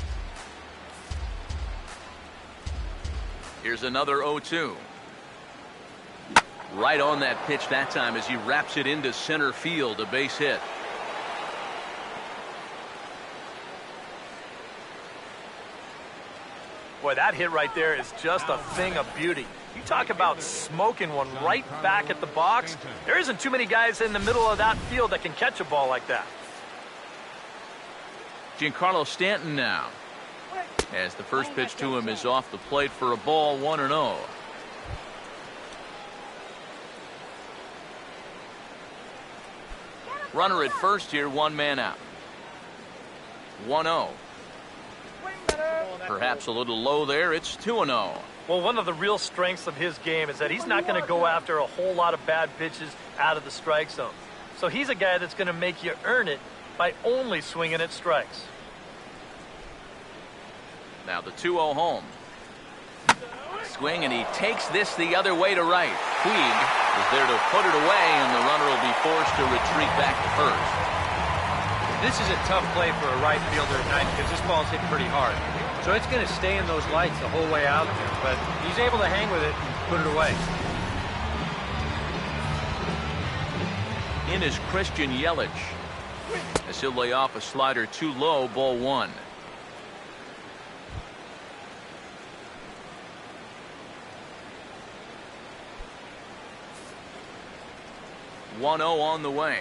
Here's another 0-2. Right on that pitch that time as he wraps it into center field, a base hit. Boy, that hit right there is just a thing of beauty. You talk about smoking one right back at the box. There isn't too many guys in the middle of that field that can catch a ball like that. Giancarlo Stanton now, as the first pitch to him is off the plate for a ball. 1-0. Runner at first here, 1 man out. 1-0. Perhaps a little low there. It's 2-0. Well, one of the real strengths of his game is that he's not going to go after a whole lot of bad pitches out of the strike zone. So he's a guy that's going to make you earn it by only swinging at strikes. Now the 2-0 home. Swing, and he takes this the other way to right. Puig is there to put it away, and the runner will be forced to retreat back to first. This is a tough play for a right fielder at night because this ball's hit pretty hard. So it's going to stay in those lights the whole way out there, but he's able to hang with it and put it away. In is Christian Yelich, as he'll lay off a slider too low, ball 1. On the way.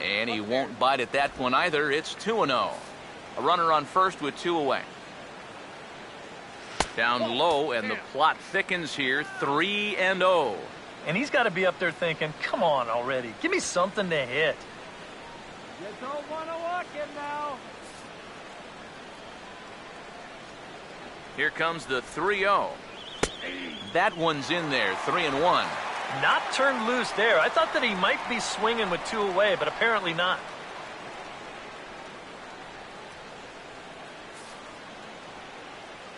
And he won't bite at that one either. It's 2-0. A runner on first with 2 away. Down low, and the plot thickens here. 3-0. And he's got to be up there thinking, come on already. Give me something to hit. You don't want to walk him now. Here comes the 3-0. That one's in there. 3-1. Not turned loose there. I thought that he might be swinging with 2 away, but apparently not.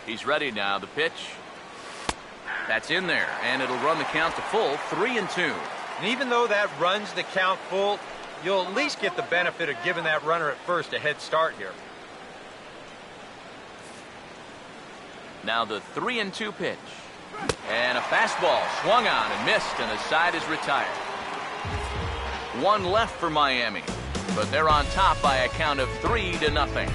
He's ready now. The pitch. That's in there, and it'll run the count to full. 3-2. And even though that runs the count full, you'll at least get the benefit of giving that runner at first a head start here. Now the 3-2 pitch. And a fastball swung on and missed, and the side is retired. 1 left for Miami, but they're on top by a count of 3-0.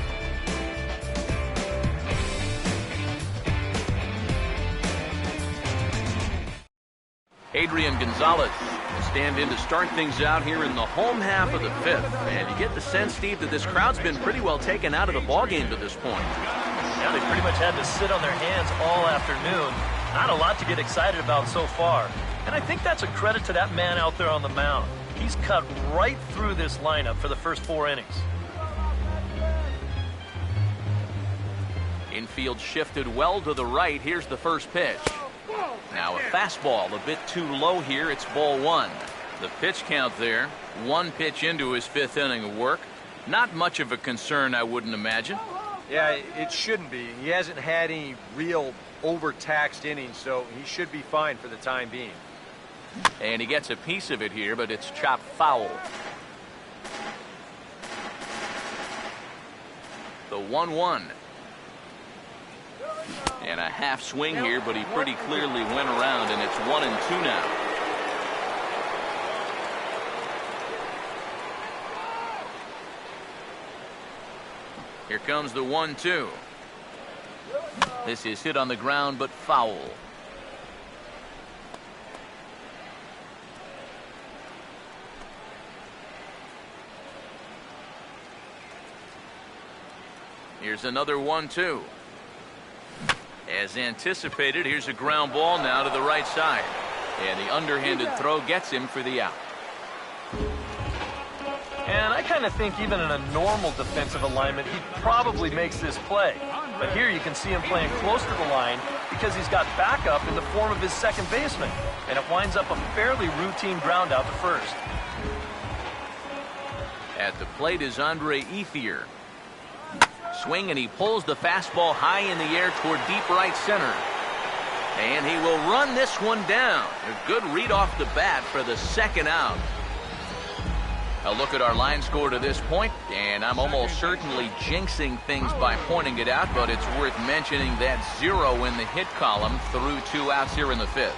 Adrian Gonzalez will stand in to start things out here in the home half of the 5th. And you get the sense, Steve, that this crowd's been pretty well taken out of the ballgame to this point. Yeah, they pretty much had to sit on their hands all afternoon. Not a lot to get excited about so far. And I think that's a credit to that man out there on the mound. He's cut right through this lineup for the first 4 innings. Infield shifted well to the right. Here's the first pitch. Now a fastball a bit too low here. It's ball 1. The pitch count there. 1 pitch into his 5th inning of work. Not much of a concern, I wouldn't imagine. Yeah, it shouldn't be. He hasn't had any real overtaxed innings, so he should be fine for the time being. And he gets a piece of it here, but it's chopped foul. The 1-1. And a half swing here, but he pretty clearly went around, and it's 1-2 now. Here comes the 1-2. This is hit on the ground, but foul. Here's another 1-2. As anticipated, here's a ground ball now to the right side. And the underhanded throw gets him for the out. And I kind of think even in a normal defensive alignment, he probably makes this play. But here you can see him playing close to the line because he's got backup in the form of his second baseman. And it winds up a fairly routine ground out to first. At the plate is Andre Ethier. Swing, and he pulls the fastball high in the air toward deep right center. And he will run this one down. A good read off the bat for the second out. A look at our line score to this point, and I'm almost certainly jinxing things by pointing it out, but it's worth mentioning that 0 in the hit column through 2 outs here in the 5th.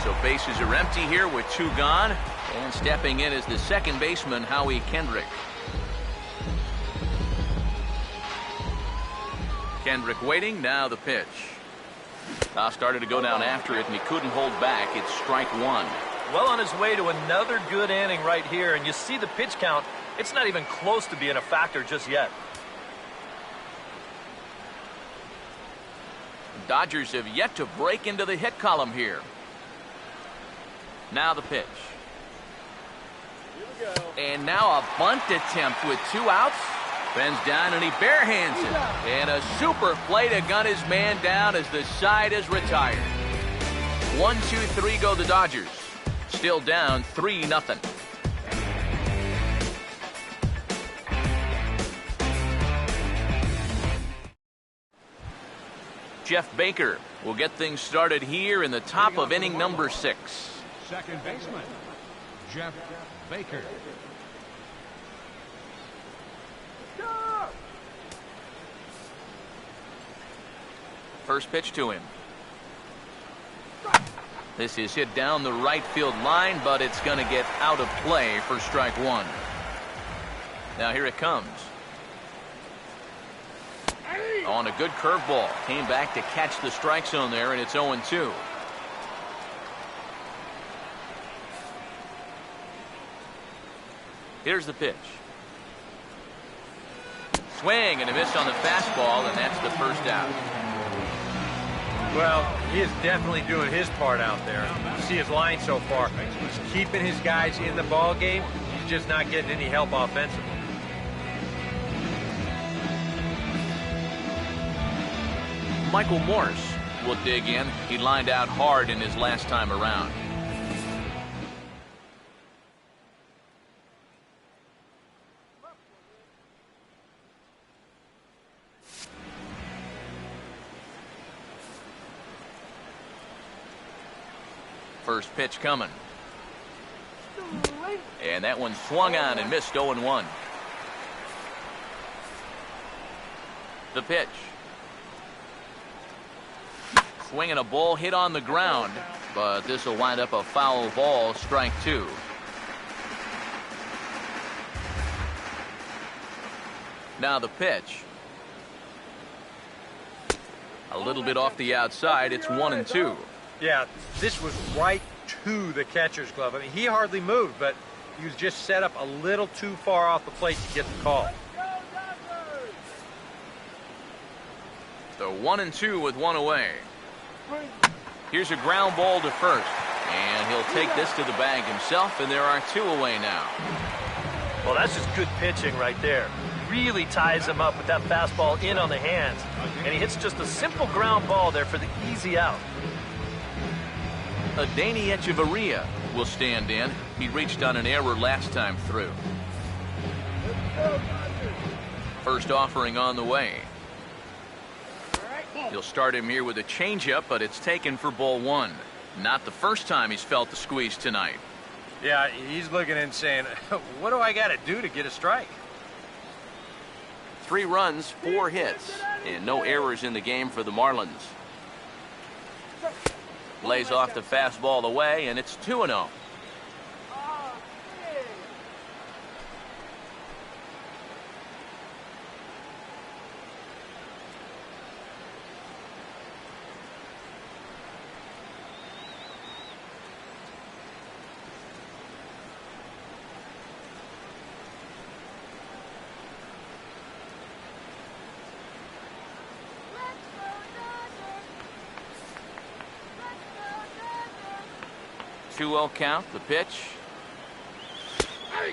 So bases are empty here with 2 gone, and stepping in is the second baseman, Howie Kendrick. Kendrick waiting, now the pitch. Started to go down after it, and he couldn't hold back. It's strike 1. Well on his way to another good inning right here, and you see the pitch count. It's not even close to being a factor just yet. Dodgers have yet to break into the hit column here. Now the pitch. And now a bunt attempt with 2 outs. Bends down and he barehands it. And a super play to gun his man down as the side is retired. 1-2-3 go the Dodgers. Still down 3-0. Jeff Baker will get things started here in the top of inning number 6. Second baseman, Jeff Baker. First pitch to him. This is hit down the right field line, but it's going to get out of play for strike 1. Now here it comes. On a good curveball. Came back to catch the strike zone there, and it's 0-2. Here's the pitch. Swing and a miss on the fastball, and that's the first out. Well, he is definitely doing his part out there. You see his line so far. He's keeping his guys in the ball game. He's just not getting any help offensively. Michael Morse will dig in. He lined out hard in his last time around. First pitch coming. And that one swung on and missed 0-1. The pitch. Swinging a ball hit on the ground, but this will wind up a foul ball, strike 2. Now the pitch. A little bit off the outside. It's 1-2. Yeah, this was right to the catcher's glove. I mean, he hardly moved, but he was just set up a little too far off the plate to get the call. So 1-2 with one away. Here's a ground ball to first, and he'll take this to the bag himself, and there are 2 away now. Well, that's just good pitching right there. Really ties him up with that fastball in on the hands, and he hits just a simple ground ball there for the easy out. Adeiny Echeverria will stand in. He reached on an error last time through. First offering on the way. He'll start him here with a changeup, but it's taken for ball 1. Not the first time he's felt the squeeze tonight. Yeah, he's looking and saying, what do I got to do to get a strike? 3 runs, 4 hits, and no errors in the game for the Marlins. Lays off the fastball away, and it's 2-0. Count, the pitch.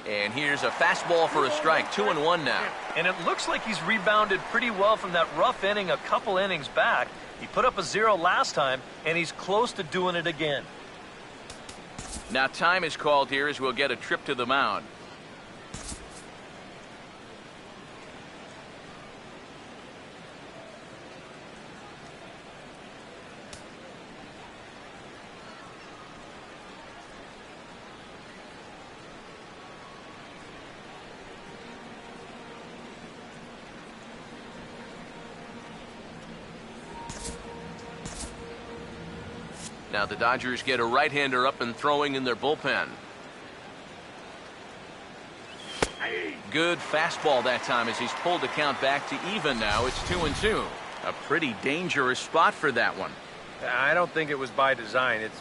And here's a fastball for a strike. 2-1 now. And it looks like he's rebounded pretty well from that rough inning a couple innings back. He put up a 0 last time, and he's close to doing it again. Now time is called here as we'll get a trip to the mound. Now the Dodgers get a right-hander up and throwing in their bullpen. Good fastball that time as he's pulled the count back to even now. It's 2-2. A pretty dangerous spot for that one. I don't think it was by design. It's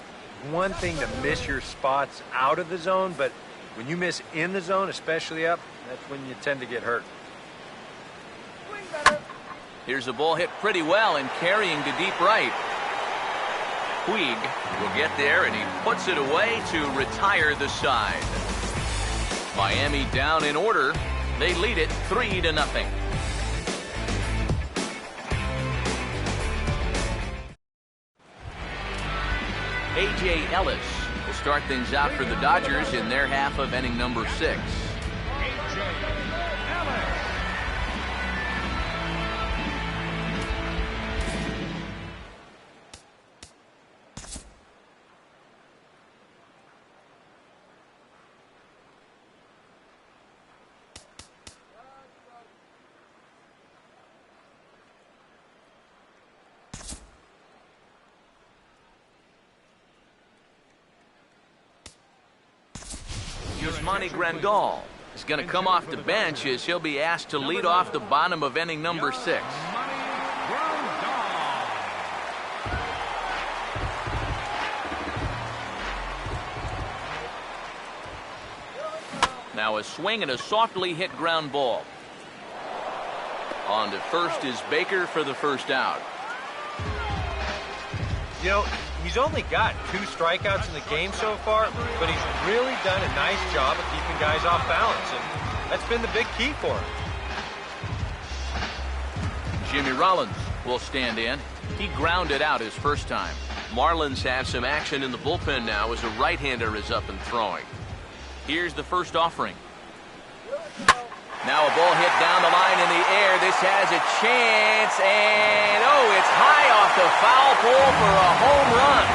one thing to miss your spots out of the zone, but when you miss in the zone, especially up, that's when you tend to get hurt. Here's a ball hit pretty well and carrying to deep right. Puig will get there, and he puts it away to retire the side. Miami down in order. They lead it 3-0. A.J. Ellis will start things out for the Dodgers in their half of inning number 6. Yasmani Grandal is going to come off the bench as he'll be asked to lead off the bottom of inning number 6. Now a swing and a softly hit ground ball. On to first is Baker for the first out. You know, he's only got 2 strikeouts in the game so far, but he's really done a nice job of keeping guys off balance, and that's been the big key for him. Jimmy Rollins will stand in. He grounded out his first time. Marlins have some action in the bullpen now as a right-hander is up and throwing. Here's the first offering. Now a ball hit down the line in the air. This has a chance, and oh, it's high off the foul pole for a home run.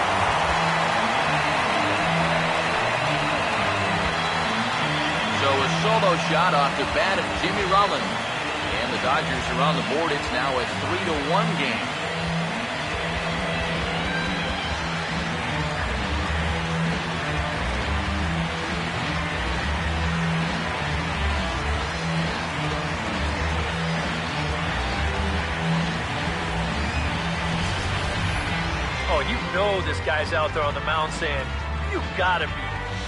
So a solo shot off the bat of Jimmy Rollins. And the Dodgers are on the board. It's now a 3-1 game. You know this guy's out there on the mound saying, "You gotta be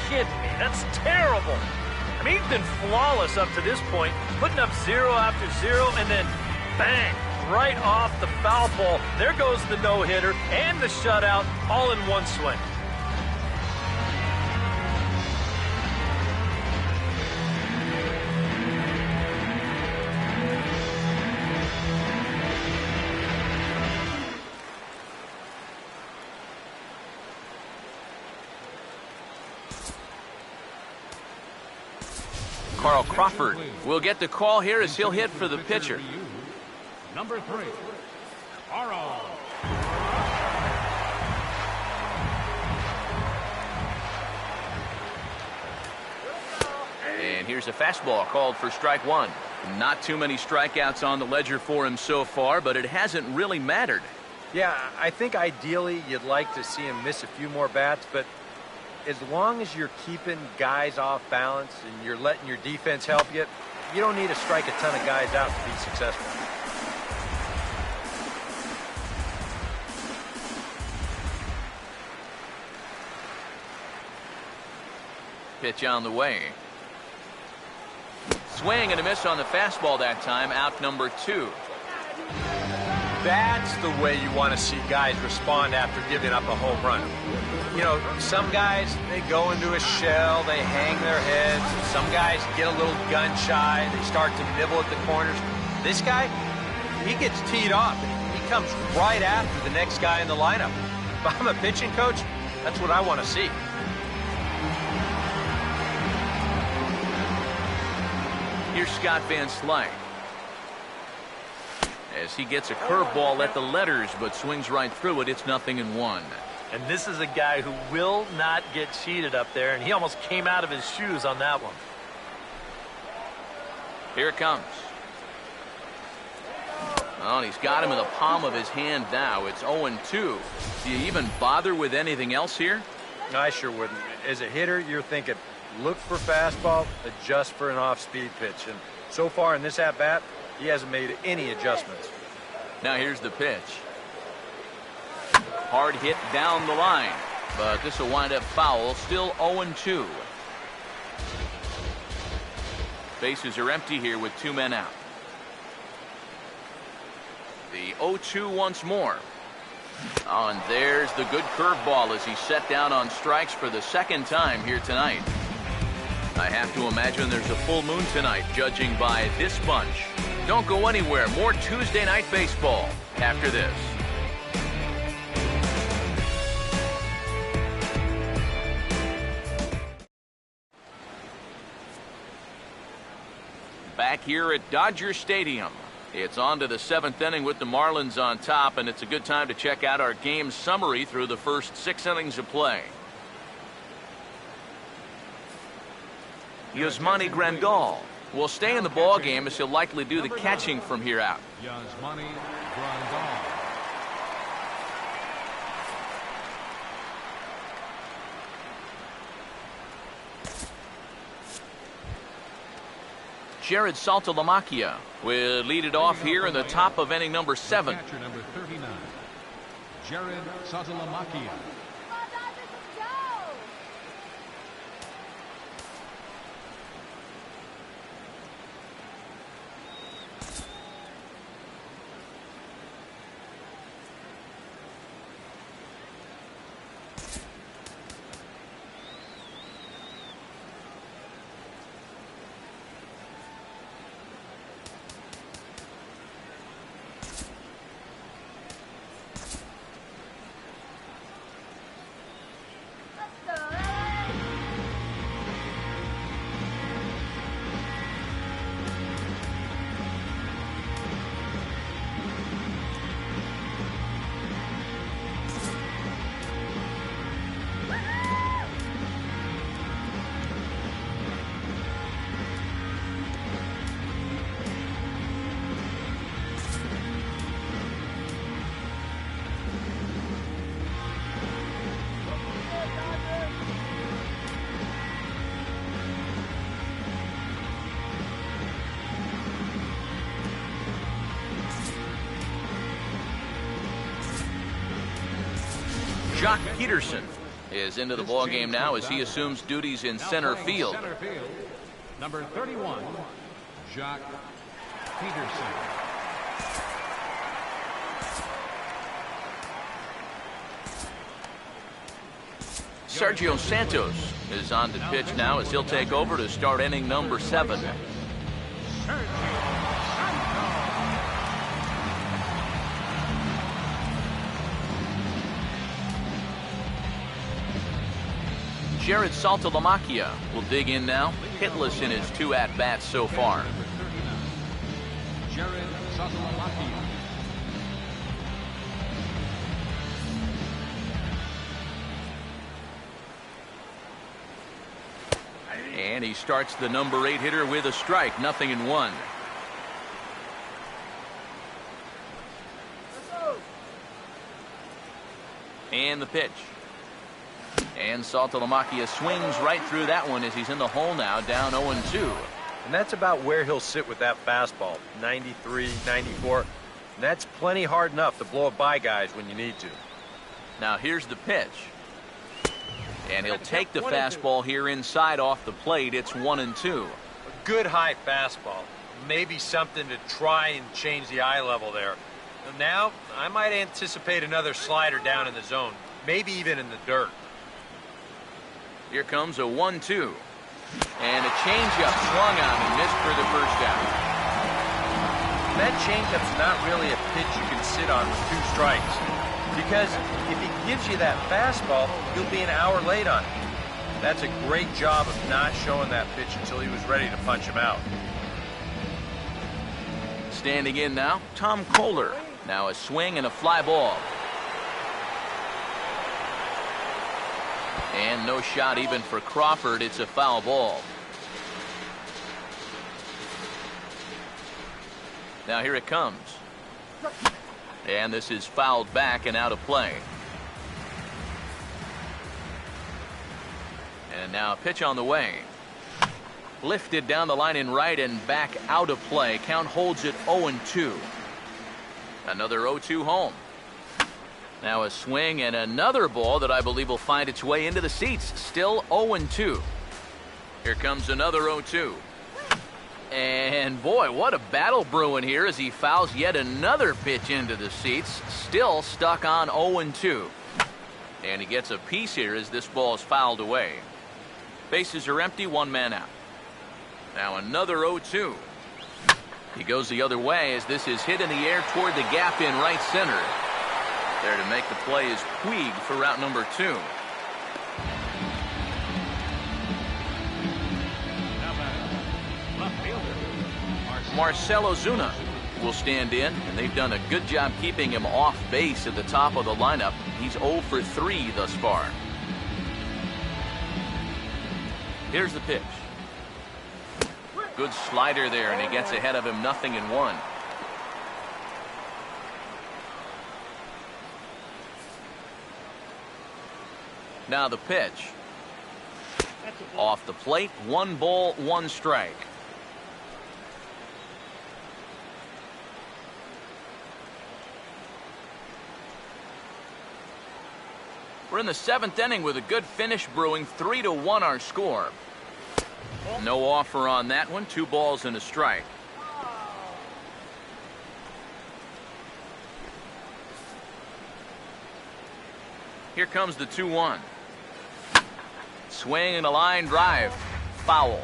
kidding me. That's terrible." I mean, he's been flawless up to this point, putting up 0 after 0, and then bang, right off the foul ball. There goes the no-hitter and the shutout all in one swing. Carl Crawford will get the call here as he'll hit for the pitcher. Number 3, Carl. And here's a fastball called for strike 1. Not too many strikeouts on the ledger for him so far, but it hasn't really mattered. Yeah, I think ideally you'd like to see him miss a few more bats, but as long as you're keeping guys off balance and you're letting your defense help you, you don't need to strike a ton of guys out to be successful. Pitch on the way. Swing and a miss on the fastball that time, out number 2. That's the way you want to see guys respond after giving up a home run. You know, some guys, they go into a shell, they hang their heads. Some guys get a little gun shy, they start to nibble at the corners. This guy, he gets teed off. He comes right after the next guy in the lineup. If I'm a pitching coach, that's what I want to see. Here's Scott Van Slyke. As he gets a curveball at the letters, but swings right through it. It's 0-1. And this is a guy who will not get cheated up there, and he almost came out of his shoes on that one. Here it comes. Oh, and he's got him in the palm of his hand now. It's 0-2. Do you even bother with anything else here? I sure wouldn't. As a hitter, you're thinking, look for fastball, adjust for an off-speed pitch. And so far in this at-bat, he hasn't made any adjustments. Now here's the pitch. Hard hit down the line, but this will wind up foul. Still 0-2. Bases are empty here with 2 men out. The 0-2 once more. Oh, and there's the good curveball as he's set down on strikes for the second time here tonight. I have to imagine there's a full moon tonight, judging by this bunch. Don't go anywhere. More Tuesday Night Baseball after this. Back here at Dodger Stadium. It's on to the 7th inning with the Marlins on top, and it's a good time to check out our game summary through the first 6 innings of play. Yasmani Grandal will stay in the ball game as he'll likely do the catching from here out. Yasmani Grandal. Jared Saltalamacchia will lead it off here in the top of inning number 7. Catcher number 39, Jared Saltalamacchia. Jock Peterson is into the ball game now as he assumes duties in center field. Center field, number 31, Jock Peterson. Sergio Santos is on the pitch now as he'll take over to start inning number 7. Jared Saltalamacchia will dig in now, hitless in his 2 at-bats so far. Number 39, Jared Saltalamacchia. And he starts the number 8 hitter with a strike, 0-1. And the pitch. And Saltalamacchia swings right through that one as he's in the hole now, down 0-2. And that's about where he'll sit with that fastball, 93, 94. And that's plenty hard enough to blow it by guys when you need to. Now here's the pitch. And he'll take the fastball here inside off the plate. It's 1-2. A good high fastball. Maybe something to try and change the eye level there. Now, I might anticipate another slider down in the zone, maybe even in the dirt. Here comes a 1-2. And a changeup swung on and missed for the first out. That changeup's not really a pitch you can sit on with 2 strikes. Because if he gives you that fastball, you'll be an hour late on it. That's a great job of not showing that pitch until he was ready to punch him out. Standing in now, Tom Kohler. Now a swing and a fly ball. And no shot even for Crawford. It's a foul ball. Now here it comes. And this is fouled back and out of play. And now a pitch on the way. Lifted down the line in right and back out of play. Count holds it 0-2. Another 0-2 home. Now a swing and another ball that I believe will find its way into the seats. Still 0-2. Here comes another 0-2. And boy, what a battle brewing here as he fouls yet another pitch into the seats. Still stuck on 0-2. And he gets a piece here as this ball is fouled away. Bases are empty, 1 man out. Now another 0-2. He goes the other way as this is hit in the air toward the gap in right center. There to make the play is Puig for route number 2. Marcell Ozuna will stand in, and they've done a good job keeping him off base at the top of the lineup. He's 0 for 3 thus far. Here's the pitch. Good slider there, and he gets ahead of him, 0-1. Now the pitch. Off the plate, 1 ball, 1 strike. We're in the 7th inning with a good finish brewing. 3-1 our score. No offer on that one. 2 balls and a strike. Here comes the 2-1. Swing and a line drive. Foul.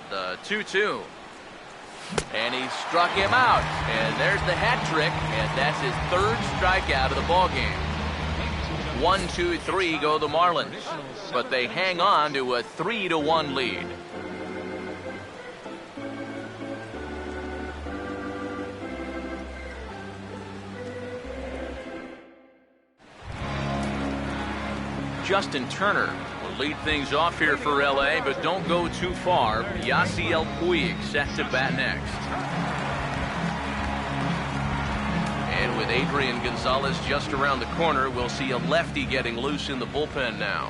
The 2-2. And he struck him out. And there's the hat trick. And that's his 3rd strikeout of the ballgame. 1-2-3 go the Marlins. But they hang on to a 3-1 lead. Justin Turner will lead things off here for LA, but don't go too far. Yasiel Puig set to bat next. And with Adrian Gonzalez just around the corner, we'll see a lefty getting loose in the bullpen now.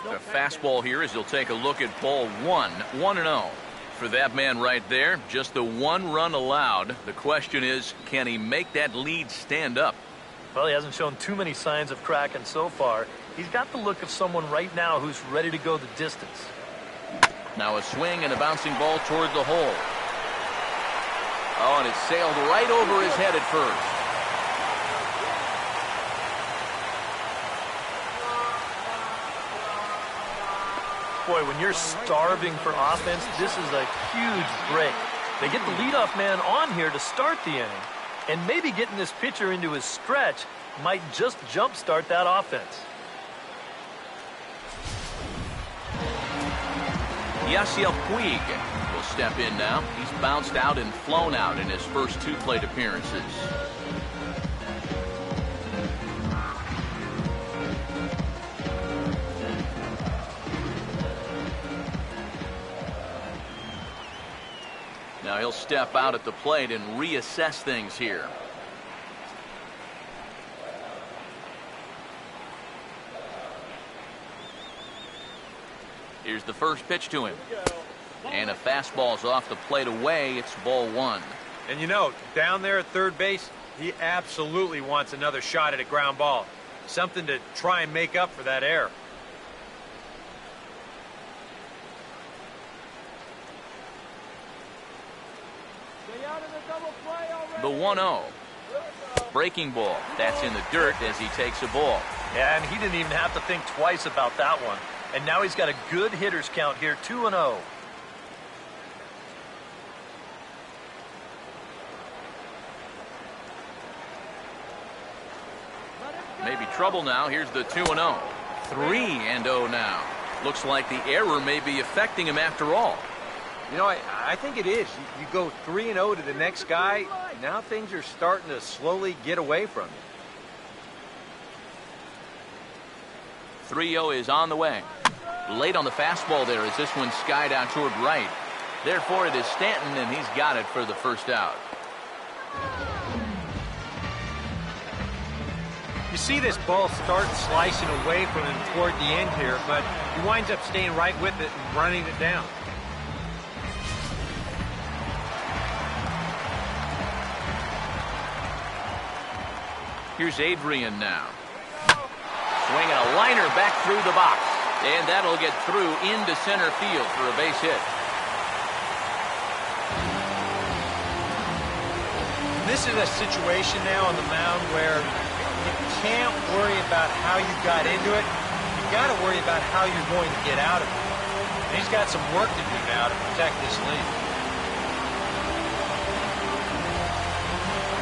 A fastball here as he'll take a look at ball 1, 1-0. For that man right there, just the 1 run allowed. The question is, can he make that lead stand up? Well, he hasn't shown too many signs of cracking so far. He's got the look of someone right now who's ready to go the distance. Now a swing and a bouncing ball toward the hole. Oh, and it sailed right over his head at first. Boy, when you're starving for offense, this is a huge break. They get the leadoff man on here to start the inning. And maybe getting this pitcher into his stretch might just jumpstart that offense. Yasiel Puig will step in now. He's bounced out and flown out in his first 2 plate appearances. Now he'll step out at the plate and reassess things here. Here's the first pitch to him. And a fastball's off the plate away. It's ball 1. And you know, down there at third base, he absolutely wants another shot at a ground ball. Something to try and make up for that error. The 1-0. Breaking ball. That's in the dirt as he takes a ball. Yeah, and he didn't even have to think twice about that one. And now he's got a good hitters count here, 2-0. Maybe trouble now. Here's the 2-0. 3-0 now. Looks like the error may be affecting him after all. You know, I think it is. You go 3-0 to the next guy, now things are starting to slowly get away from you. 3-0 is on the way. Late on the fastball there as this one skied out toward right. Therefore, it is Stanton, and he's got it for the first out. You see this ball start slicing away from him toward the end here, but he winds up staying right with it and running it down. Here's Adrian now. Swinging a liner back through the box. And that'll get through into center field for a base hit. This is a situation now on the mound where you can't worry about how you got into it. You got to worry about how you're going to get out of it. And he's got some work to do now to protect this lead.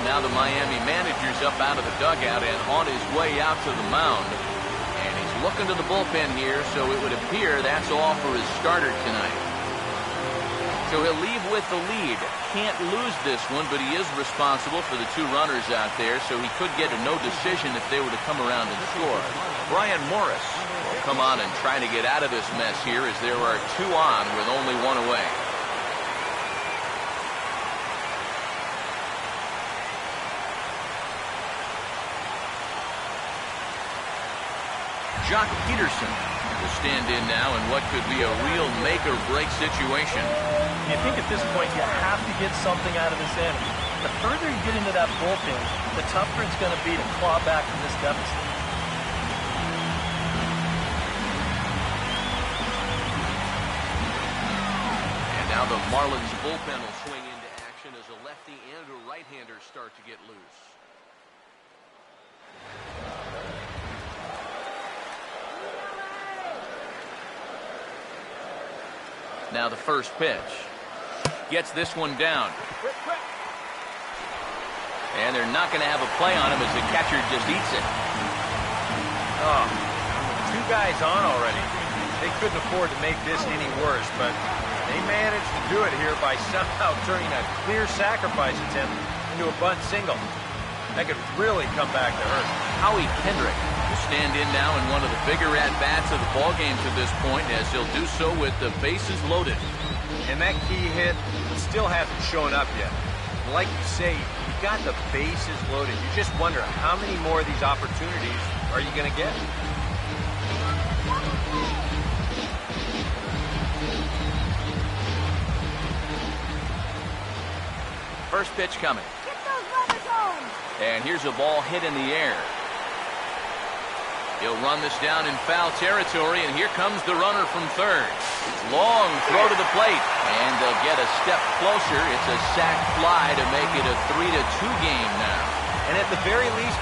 Now the Miami manager's up out of the dugout and on his way out to the mound. And he's looking to the bullpen here, so it would appear that's all for his starter tonight. So he'll leave with the lead. Can't lose this one, but he is responsible for the 2 runners out there, so he could get a no decision if they were to come around and score. Brian Morris will come on and try to get out of this mess here as there are 2 on with only 1 away. Jock Peterson will stand in now in what could be a real make-or-break situation. You think at this point you have to get something out of this inning. The further you get into that bullpen, the tougher it's going to be to claw back from this deficit. And now the Marlins bullpen will swing into action as a lefty and a right-hander start to get loose. Now the first pitch. Gets this one down. And they're not going to have a play on him as the catcher just eats it. Oh, 2 guys on already. They couldn't afford to make this any worse, but they managed to do it here by somehow turning a clear sacrifice attempt into a bunt single. That could really come back to hurt. Howie Kendrick will stand in now in one of the bigger at-bats of the ballgame to this point, as he'll do so with the bases loaded. And that key hit still hasn't shown up yet. Like you say, you got the bases loaded. You just wonder how many more of these opportunities are you going to get? First pitch coming. Get those runners home. And here's a ball hit in the air. He'll run this down in foul territory, and here comes the runner from third. Long throw to the plate, and they'll get a step closer. It's a sac fly to make it a 3-2 game now. And at the very least,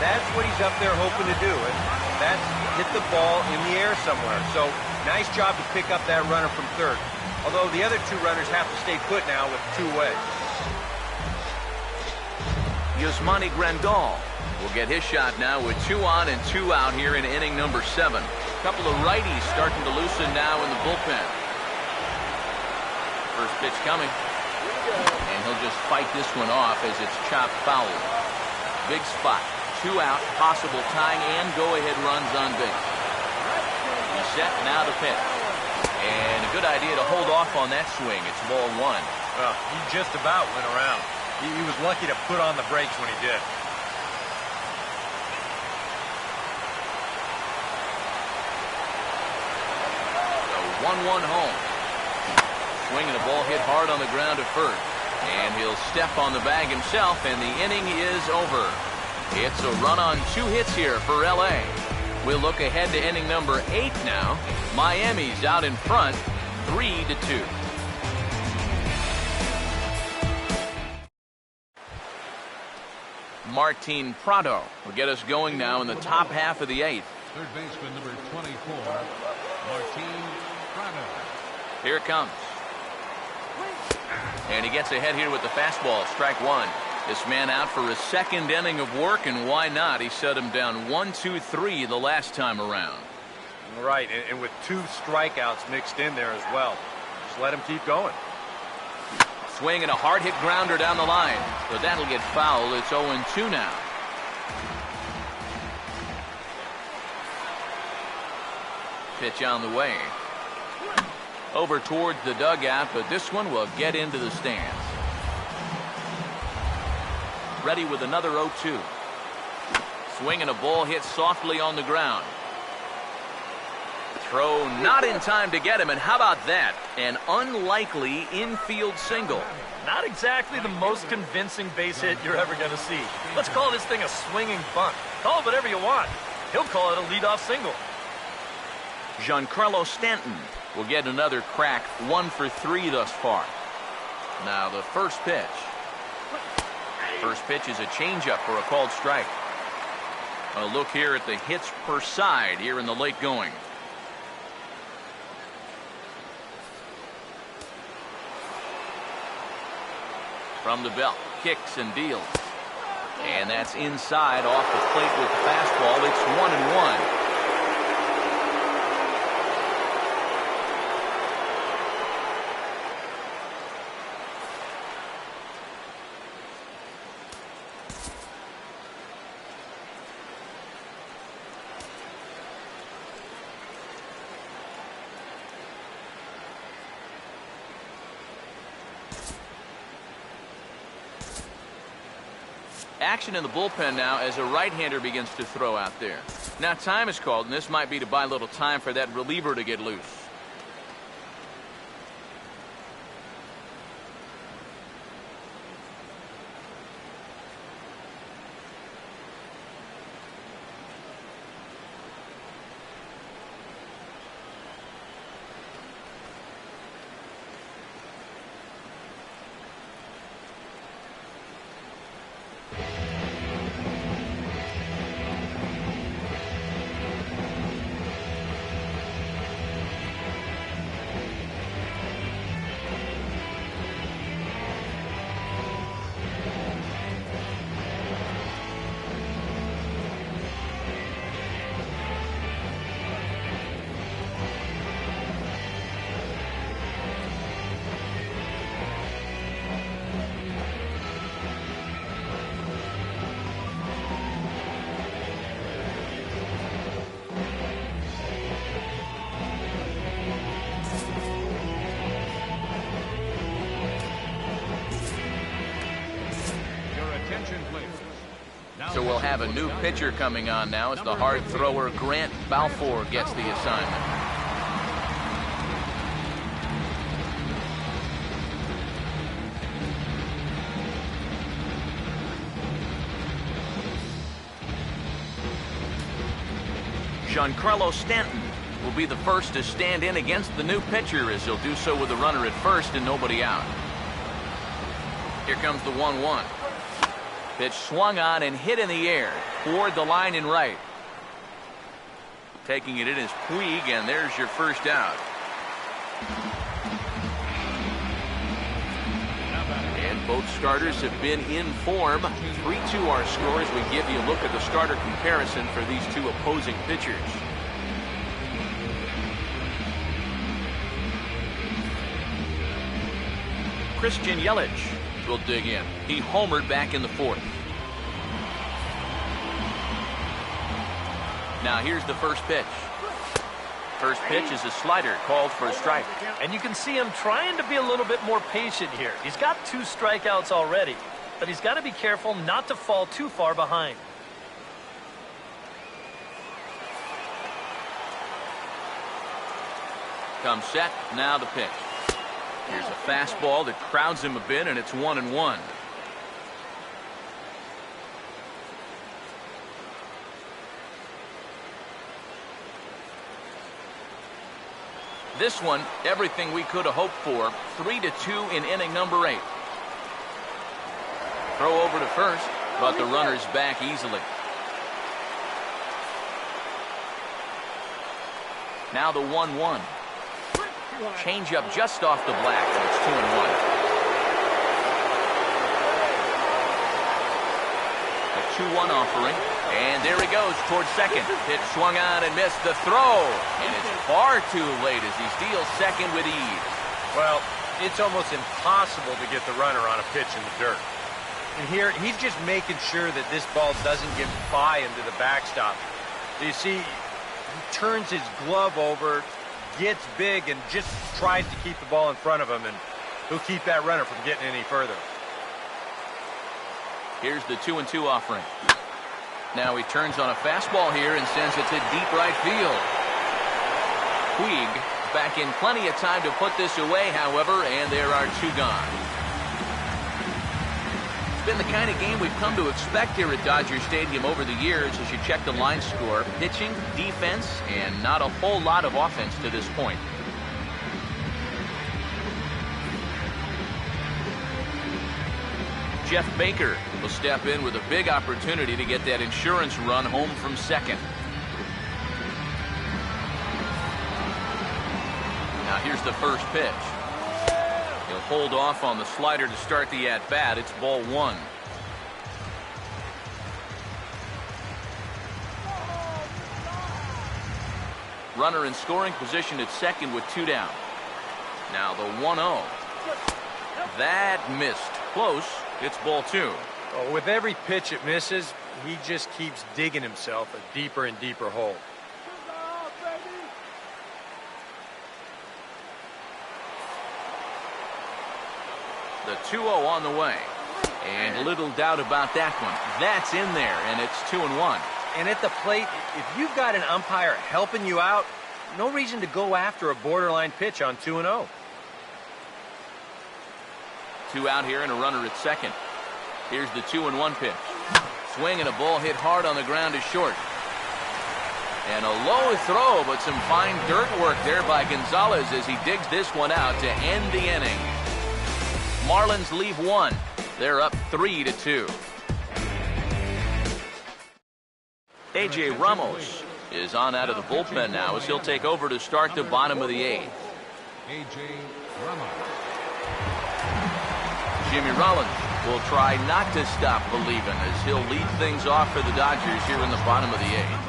that's what he's up there hoping to do. And that's hit the ball in the air somewhere. So nice job to pick up that runner from third. Although the other 2 runners have to stay put now with 2 away. Yasmani Grandal will get his shot now with 2 on and 2 out here in inning number 7. A couple of righties starting to loosen now in the bullpen. First pitch coming. And he'll just fight this one off as it's chopped foul. Big spot. 2 out, possible tying and go-ahead runs on base. He's set now to pitch. And a good idea to hold off on that swing. It's ball 1. Well, he just about went around. He was lucky to put on the brakes when he did. So 1-1 home. Swinging a ball hit hard on the ground to first. And he'll step on the bag himself, and the inning is over. It's a run on 2 hits here for L.A. We'll look ahead to inning number 8 now. Miami's out in front, 3-2. Martin Prado will get us going now in the top half of the 8th. Third baseman number 24, Martin Prado. Here it comes. And he gets ahead here with the fastball, strike 1. This man out for his 2nd inning of work, and why not? He set him down 1-2-3 the last time around. Right, and with 2 strikeouts mixed in there as well. Just let him keep going. Swing and a hard hit grounder down the line, but that'll get fouled. It's 0-2 now. Pitch on the way. Over towards the dugout, but this one will get into the stands. Ready with another 0-2. Swing and a ball hit softly on the ground. Throw not in time to get him, and how about that? An unlikely infield single. Not exactly the most convincing base hit you're ever going to see. Let's call this thing a swinging bunt. Call it whatever you want. He'll call it a leadoff single. Giancarlo Stanton will get another crack, 1 for 3 thus far. Now the first pitch. First pitch is a changeup for a called strike. A look here at the hits per side here in the late going. From the belt, kicks and deals. And that's inside off the plate with the fastball. It's 1-1. Action in the bullpen now as a right-hander begins to throw out there. Now time is called, and this might be to buy a little time for that reliever to get loose. Attention, please. Now So we'll have a new pitcher coming on now as the hard thrower Grant Balfour gets the assignment. Giancarlo Stanton will be the first to stand in against the new pitcher, as he'll do so with a runner at first and nobody out. Here comes the 1-1. Pitch swung on and hit in the air toward the line and right. Taking it in is Puig, and there's your first out. And both starters have been in form. 3-2 our score as we give you a look at the starter comparison for these two opposing pitchers. Christian Yelich will dig in. He homered back in the fourth. Now here's the first pitch. First pitch is a slider called for a strike. And you can see him trying to be a little bit more patient here. He's got 2 strikeouts already, but he's got to be careful not to fall too far behind. Comes set, now the pitch. Here's a fastball that crowds him a bit, and it's 1-1. This one, everything we could have hoped for. 3-2 in inning number 8. Throw over to first, but the runner's back easily. Now the 1-1. Change up just off the black, and it's 2-1. A 2-1 offering, and there he goes towards second. Pitch swung on and missed the throw, and it's far too late as he steals second with ease. Well, it's almost impossible to get the runner on a pitch in the dirt. And here, he's just making sure that this ball doesn't get by into the backstop. You see, he turns his glove over, gets big, and just tries to keep the ball in front of him, and he'll keep that runner from getting any further. Here's the 2-2 offering. Now he turns on a fastball here and sends it to deep right field. Puig back in plenty of time to put this away, however, and there are 2 gone. It's been the kind of game we've come to expect here at Dodger Stadium over the years as you check the line score. Pitching, defense, and not a whole lot of offense to this point. Jeff Baker will step in with a big opportunity to get that insurance run home from second. Now here's the first pitch. He'll hold off on the slider to start the at-bat. It's ball 1. Runner in scoring position at second with 2 down. Now the 1-0. That missed. Close. It's ball 2. Oh, with every pitch it misses, he just keeps digging himself a deeper and deeper hole. The 2-0 on the way. And little doubt about that one. That's in there, and it's 2-1. And at the plate, if you've got an umpire helping you out, no reason to go after a borderline pitch on 2-0. 2 out here and a runner at second. Here's the 2-1 pitch. Swing and a ball hit hard on the ground is short. And a low throw, but some fine dirt work there by Gonzalez as he digs this one out to end the inning. Marlins leave 1. They're up 3-2. A.J. Ramos is on out of the bullpen now as he'll take over to start the bottom of the 8th. A.J. Ramos. Jimmy Rollins will try not to stop believing as he'll lead things off for the Dodgers here in the bottom of the 8th.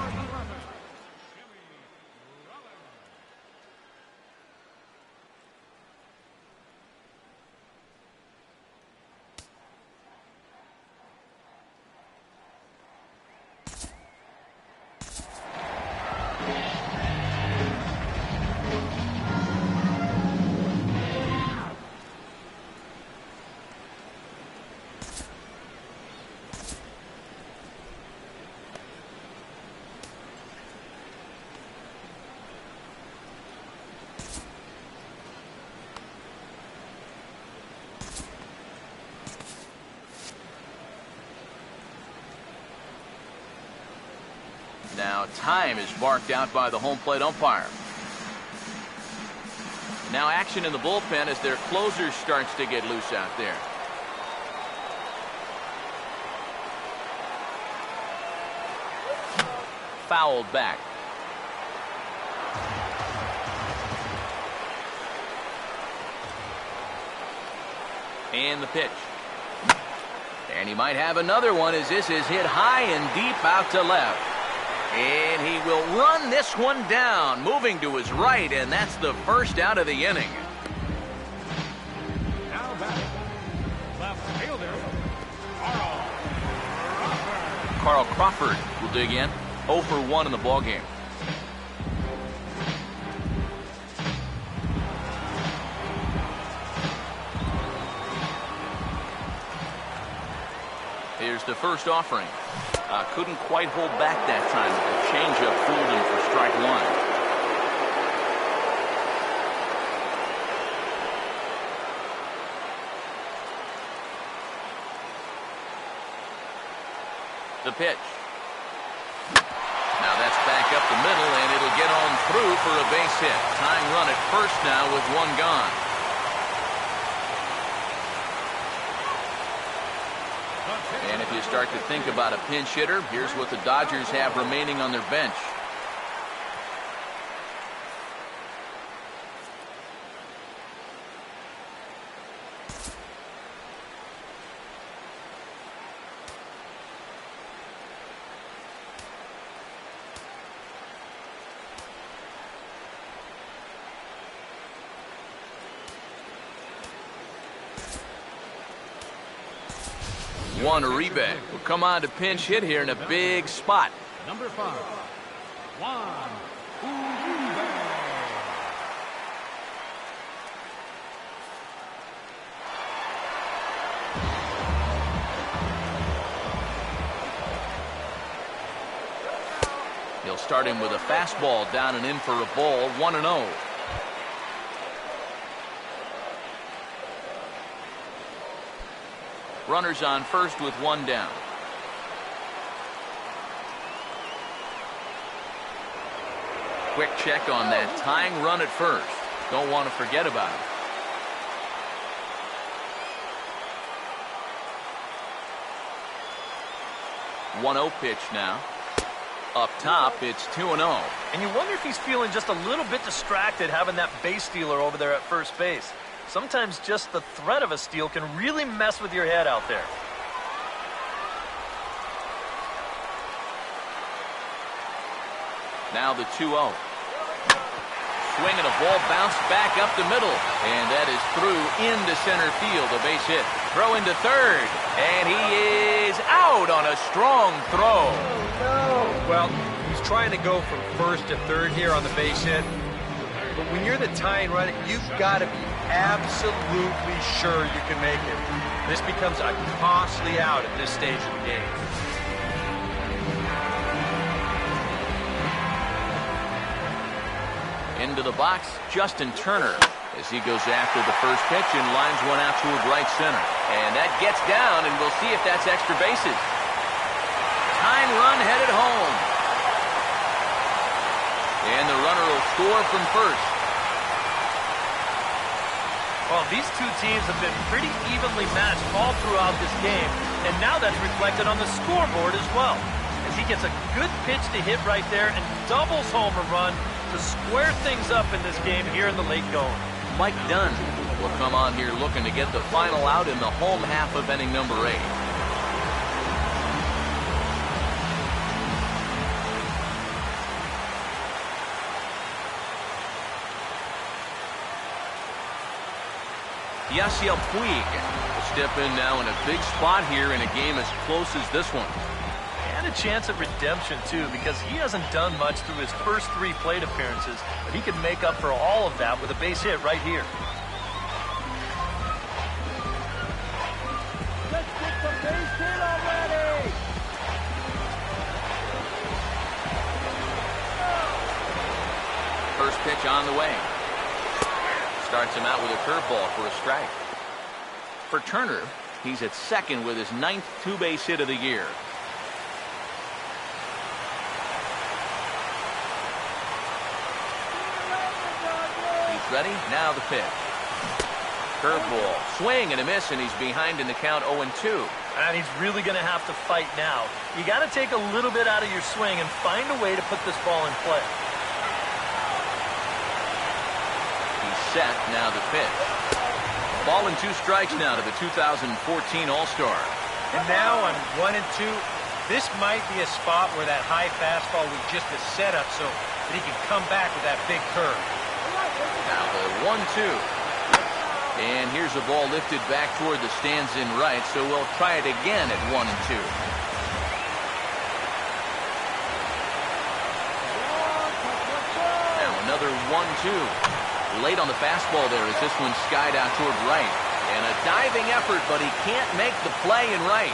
Now time is marked out by the home plate umpire. Now action in the bullpen as their closer starts to get loose out there. Fouled back. And the pitch. And he might have another one as this is hit high and deep out to left. And he will run this one down, moving to his right, and that's the first out of the inning. Now batting, left fielder, Carl Crawford will dig in. 0 for 1 in the ballgame. Here's the first offering. Couldn't quite hold back that time. The changeup fooled him for strike one. The pitch. Now that's back up the middle, and it'll get on through for a base hit. Tying run at first now with one gone. And if you start to think about a pinch hitter, here's what the Dodgers have remaining on their bench. Juan Uribe will come on to pinch hit here in a big spot. number 5, Juan Uribe. He'll start him with a fastball down and in for a ball, 1-0. Runners on first with one down. Quick check on that tying run at first. Don't want to forget about it. One-0 pitch now. Up top, it's 2-0. And you wonder if he's feeling just a little bit distracted having that base stealer over there at first base. Sometimes just the threat of a steal can really mess with your head out there. Now the 2-0. Swing and a ball bounced back up the middle. And that is through into center field, a base hit. Throw into third. And he is out on a strong throw. Well, he's trying to go from first to third here on the base hit. But when you're the tying run, you've got to be absolutely sure you can make it. This becomes a costly out at this stage of the game. Into the box, Justin Turner, as he goes after the first pitch and lines one out toward right center. And that gets down, and we'll see if that's extra bases. Tying run headed home. And the runner will score from first. Well, these two teams have been pretty evenly matched all throughout this game, and now that's reflected on the scoreboard as well. As he gets a good pitch to hit right there and doubles home a run to square things up in this game here in the late going. Mike Dunn will come on here looking to get the final out in the home half of inning number 8. Yasiel Puig will step in now in a big spot here in a game as close as this one. And a chance at redemption, too, because he hasn't done much through his first 3 plate appearances, but he could make up for all of that with a base hit right here. Let's get the base hit already! First pitch on the way. Starts him out with a curveball for a strike. For Turner, he's at second with his 9th two-base hit of the year. ready. Now the pitch. Curveball. Swing and a miss, and he's behind in the count 0-2. And he's really going to have to fight now. You got to take a little bit out of your swing and find a way to put this ball in play. He's set. Now the pitch. Ball and 2 strikes now to the 2014 All-Star. And now on 1-2, this might be a spot where that high fastball was just a setup so that he can come back with that big curve. Now the 1-2. And here's a ball lifted back toward the stands in right, so we'll try it again at 1-2. Now another 1-2. Late on the fastball there as this one skied out toward right. And a diving effort, but he can't make the play in right.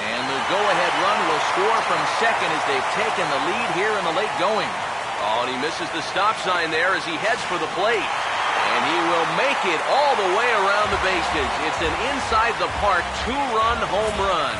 And the go-ahead run will score from second as they've taken the lead here in the late going. Oh, and he misses the stop sign there as he heads for the plate. And he will make it all the way around the bases. It's an inside-the-park 2-run home run.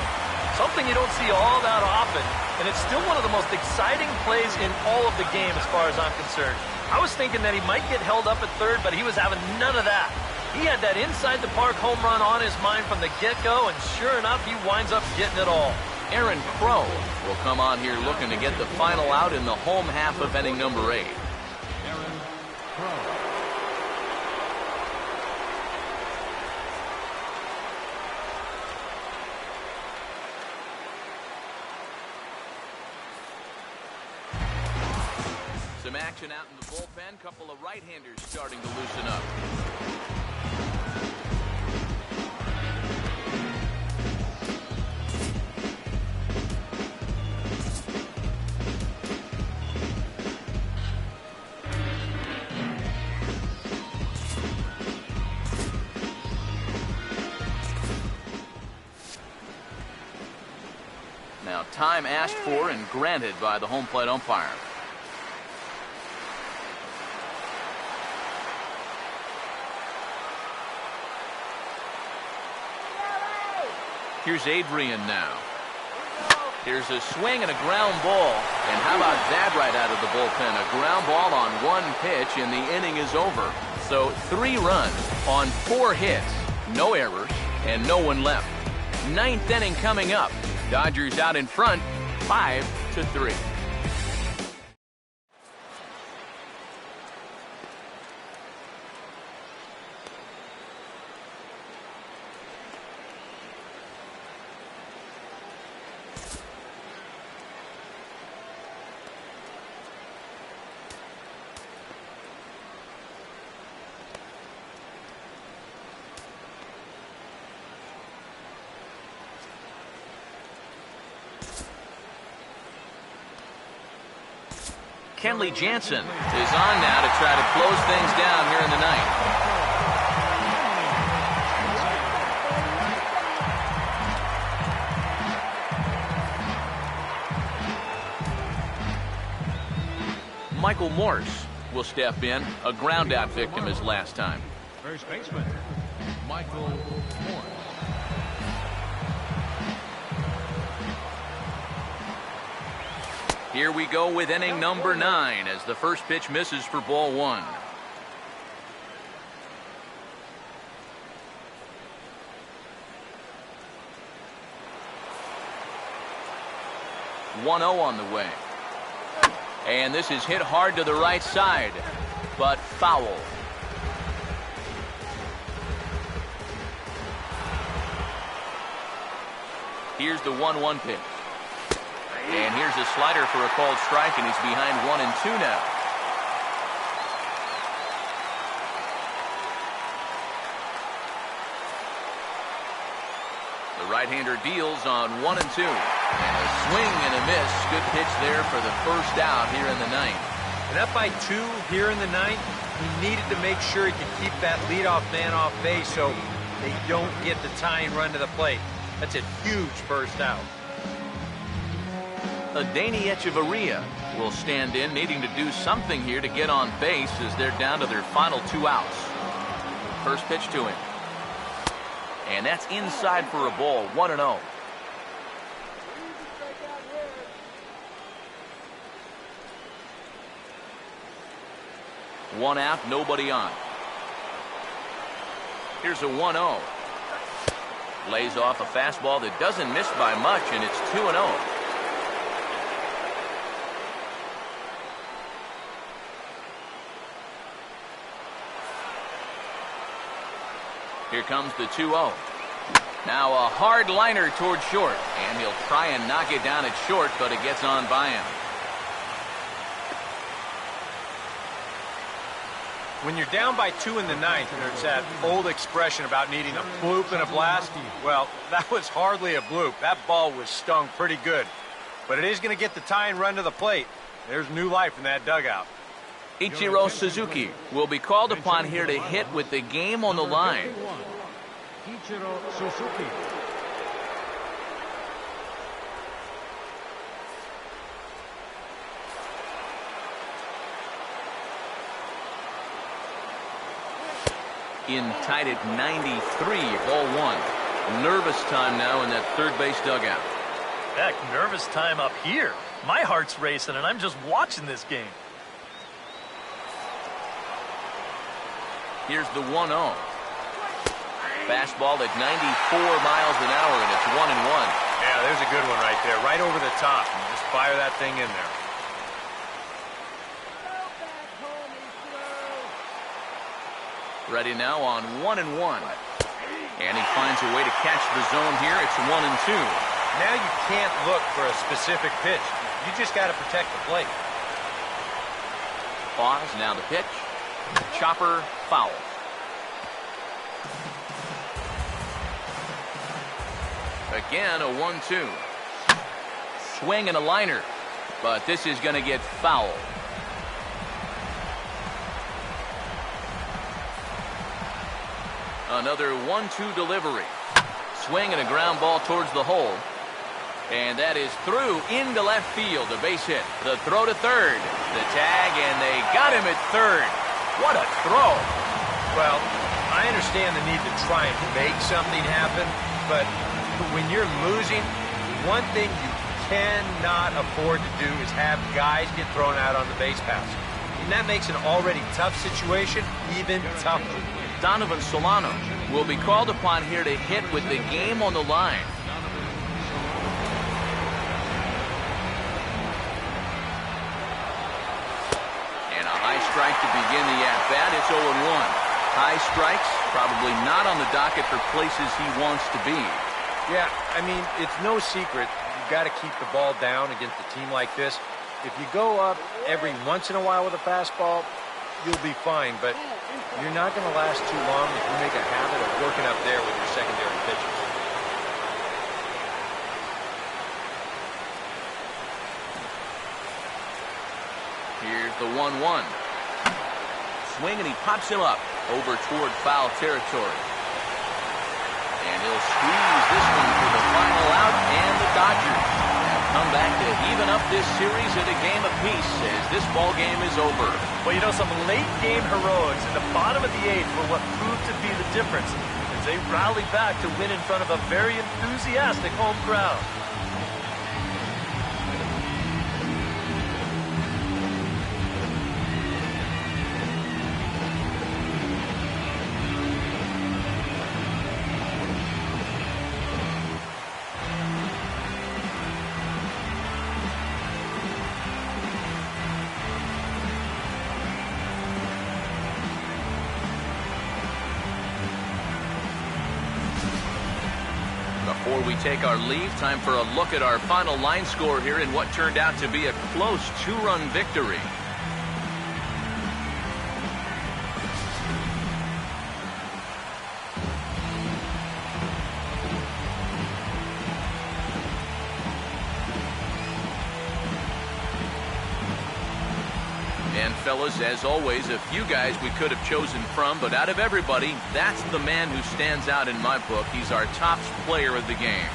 Something you don't see all that often, and it's still one of the most exciting plays in all of the game as far as I'm concerned. I was thinking that he might get held up at third, but he was having none of that. He had that inside-the-park home run on his mind from the get-go, and sure enough, he winds up getting it all. Aaron Crow will come on here looking to get the final out in the home half of inning number 8. Aaron Crow. Some action out in the bullpen. Couple of right-handers starting to loosen up. Now, time asked for and granted by the home plate umpire. Here's Adrian now. Here's a swing and a ground ball. And how about that right out of the bullpen? A ground ball on 1 pitch, and the inning is over. So 3 runs on 4 hits, no errors, and no one left. 9th inning coming up. Dodgers out in front, 5-3. Kenley Jansen is on now to try to close things down here in the ninth. Michael Morse will step in, a ground-out victim as last time. First baseman, Michael Morse. Here we go with inning number 9 as the first pitch misses for ball 1. (1-0) on the way. And this is hit hard to the right side, but foul. Here's the 1-1 pitch. And here's a slider for a called strike, and he's behind 1-2 now. The right-hander deals on 1-2. And a swing and a miss. Good pitch there for the first out here in the ninth. And up by 2 here in the ninth, he needed to make sure he could keep that leadoff man off base so they don't get the tying run to the plate. That's a huge first out. Adeiny Echeverria will stand in, needing to do something here to get on base as they're down to their final 2 outs. First pitch to him. And that's inside for a ball, 1-0. One out, nobody on. Here's a 1-0. Lays off a fastball that doesn't miss by much, and it's 2-0. Here comes the 2-0. Now a hard liner toward short, and he'll try and knock it down at short, but it gets on by him. When you're down by 2 in the ninth, there's that old expression about needing a bloop and a blast. Well, that was hardly a bloop. That ball was stung pretty good. But it is going to get the tying run to the plate. There's new life in that dugout. Ichiro Suzuki will be called upon here to hit with the game on the line. Ichiro Suzuki. In tied at 93, ball one. Nervous time now in that third base dugout. Heck, nervous time up here. My heart's racing, and I'm just watching this game. Here's the 1-0. Fastball at 94 miles an hour, and it's 1-1. Yeah, there's a good one right there, right over the top. And just fire that thing in there. Ready now on 1-1. And he finds a way to catch the zone here. It's 1-2. Now you can't look for a specific pitch. You just got to protect the plate. Pause, now the pitch. Chopper, foul. Again, a 1-2. Swing and a liner. But this is going to get foul. Another 1-2 delivery. Swing and a ground ball towards the hole. And that is through into left field. A base hit. The throw to third. The tag, and they got him at third. What a throw. Well, I understand the need to try and make something happen, but when you're losing, one thing you cannot afford to do is have guys get thrown out on the base pass. And that makes an already tough situation even tougher. Donovan Solano will be called upon here to hit with the game on the line. And a high strike to begin the at-bat. It's 0-1. High strikes, probably not on the docket for places he wants to be. Yeah, I mean, it's no secret. You've got to keep the ball down against a team like this. If you go up every once in a while with a fastball, you'll be fine, but you're not going to last too long if you make a habit of working up there with your secondary pitches. Here's the 1-1. Swing, and he pops him up over toward foul territory. And he'll squeeze this one for the final out, and the Dodgers have come back to even up this series at a game apiece as this ball game is over. Well, you know, some late game heroics in the bottom of the eighth were what proved to be the difference as they rallied back to win in front of a very enthusiastic home crowd. Before we take our leave, time for a look at our final line score here in what turned out to be a close two-run victory. And fellas, as always, a few guys we could have chosen from, but out of everybody, that's the man who stands out in my book. He's our top player of the game.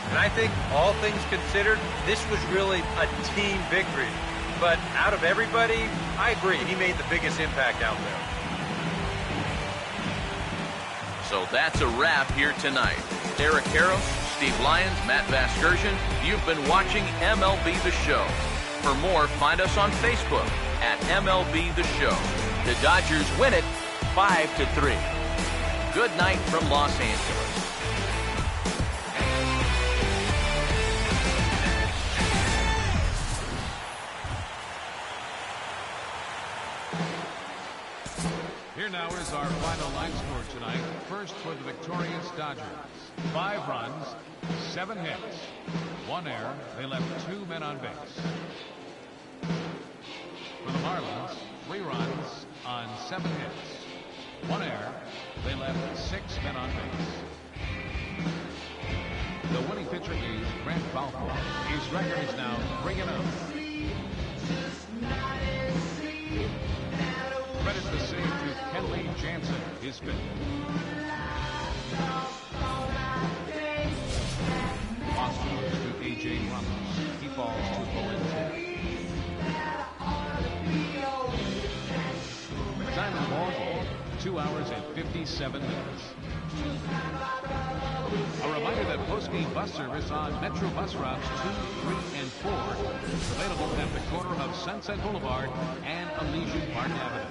And I think, all things considered, this was really a team victory. But out of everybody, I agree, he made the biggest impact out there. So that's a wrap here tonight. Eric Karros, Steve Lyons, Matt Vasgersian, you've been watching MLB The Show. For more, find us on Facebook at MLB The Show. The Dodgers win it 5-3. Good night from Los Angeles. Here now is our final line score tonight. First for the victorious Dodgers. 5 runs, 7 hits, 1 error. They left 2 men on base. For the Marlins, 3 runs on 7 hits, 1 error. They left 6 men on base. The winning pitcher is Grant Balfour. His record is now 3-0. Credit the save to Kenley Jansen, his fifth. Boston goes to A.J. Ramos. He falls to 0-2. Time of the ball game, 2 hours and 57 minutes. A reminder that post-game bus service on Metro bus routes 2, 3, and 4 is available at the corner of Sunset Boulevard and Elysian Park Avenue.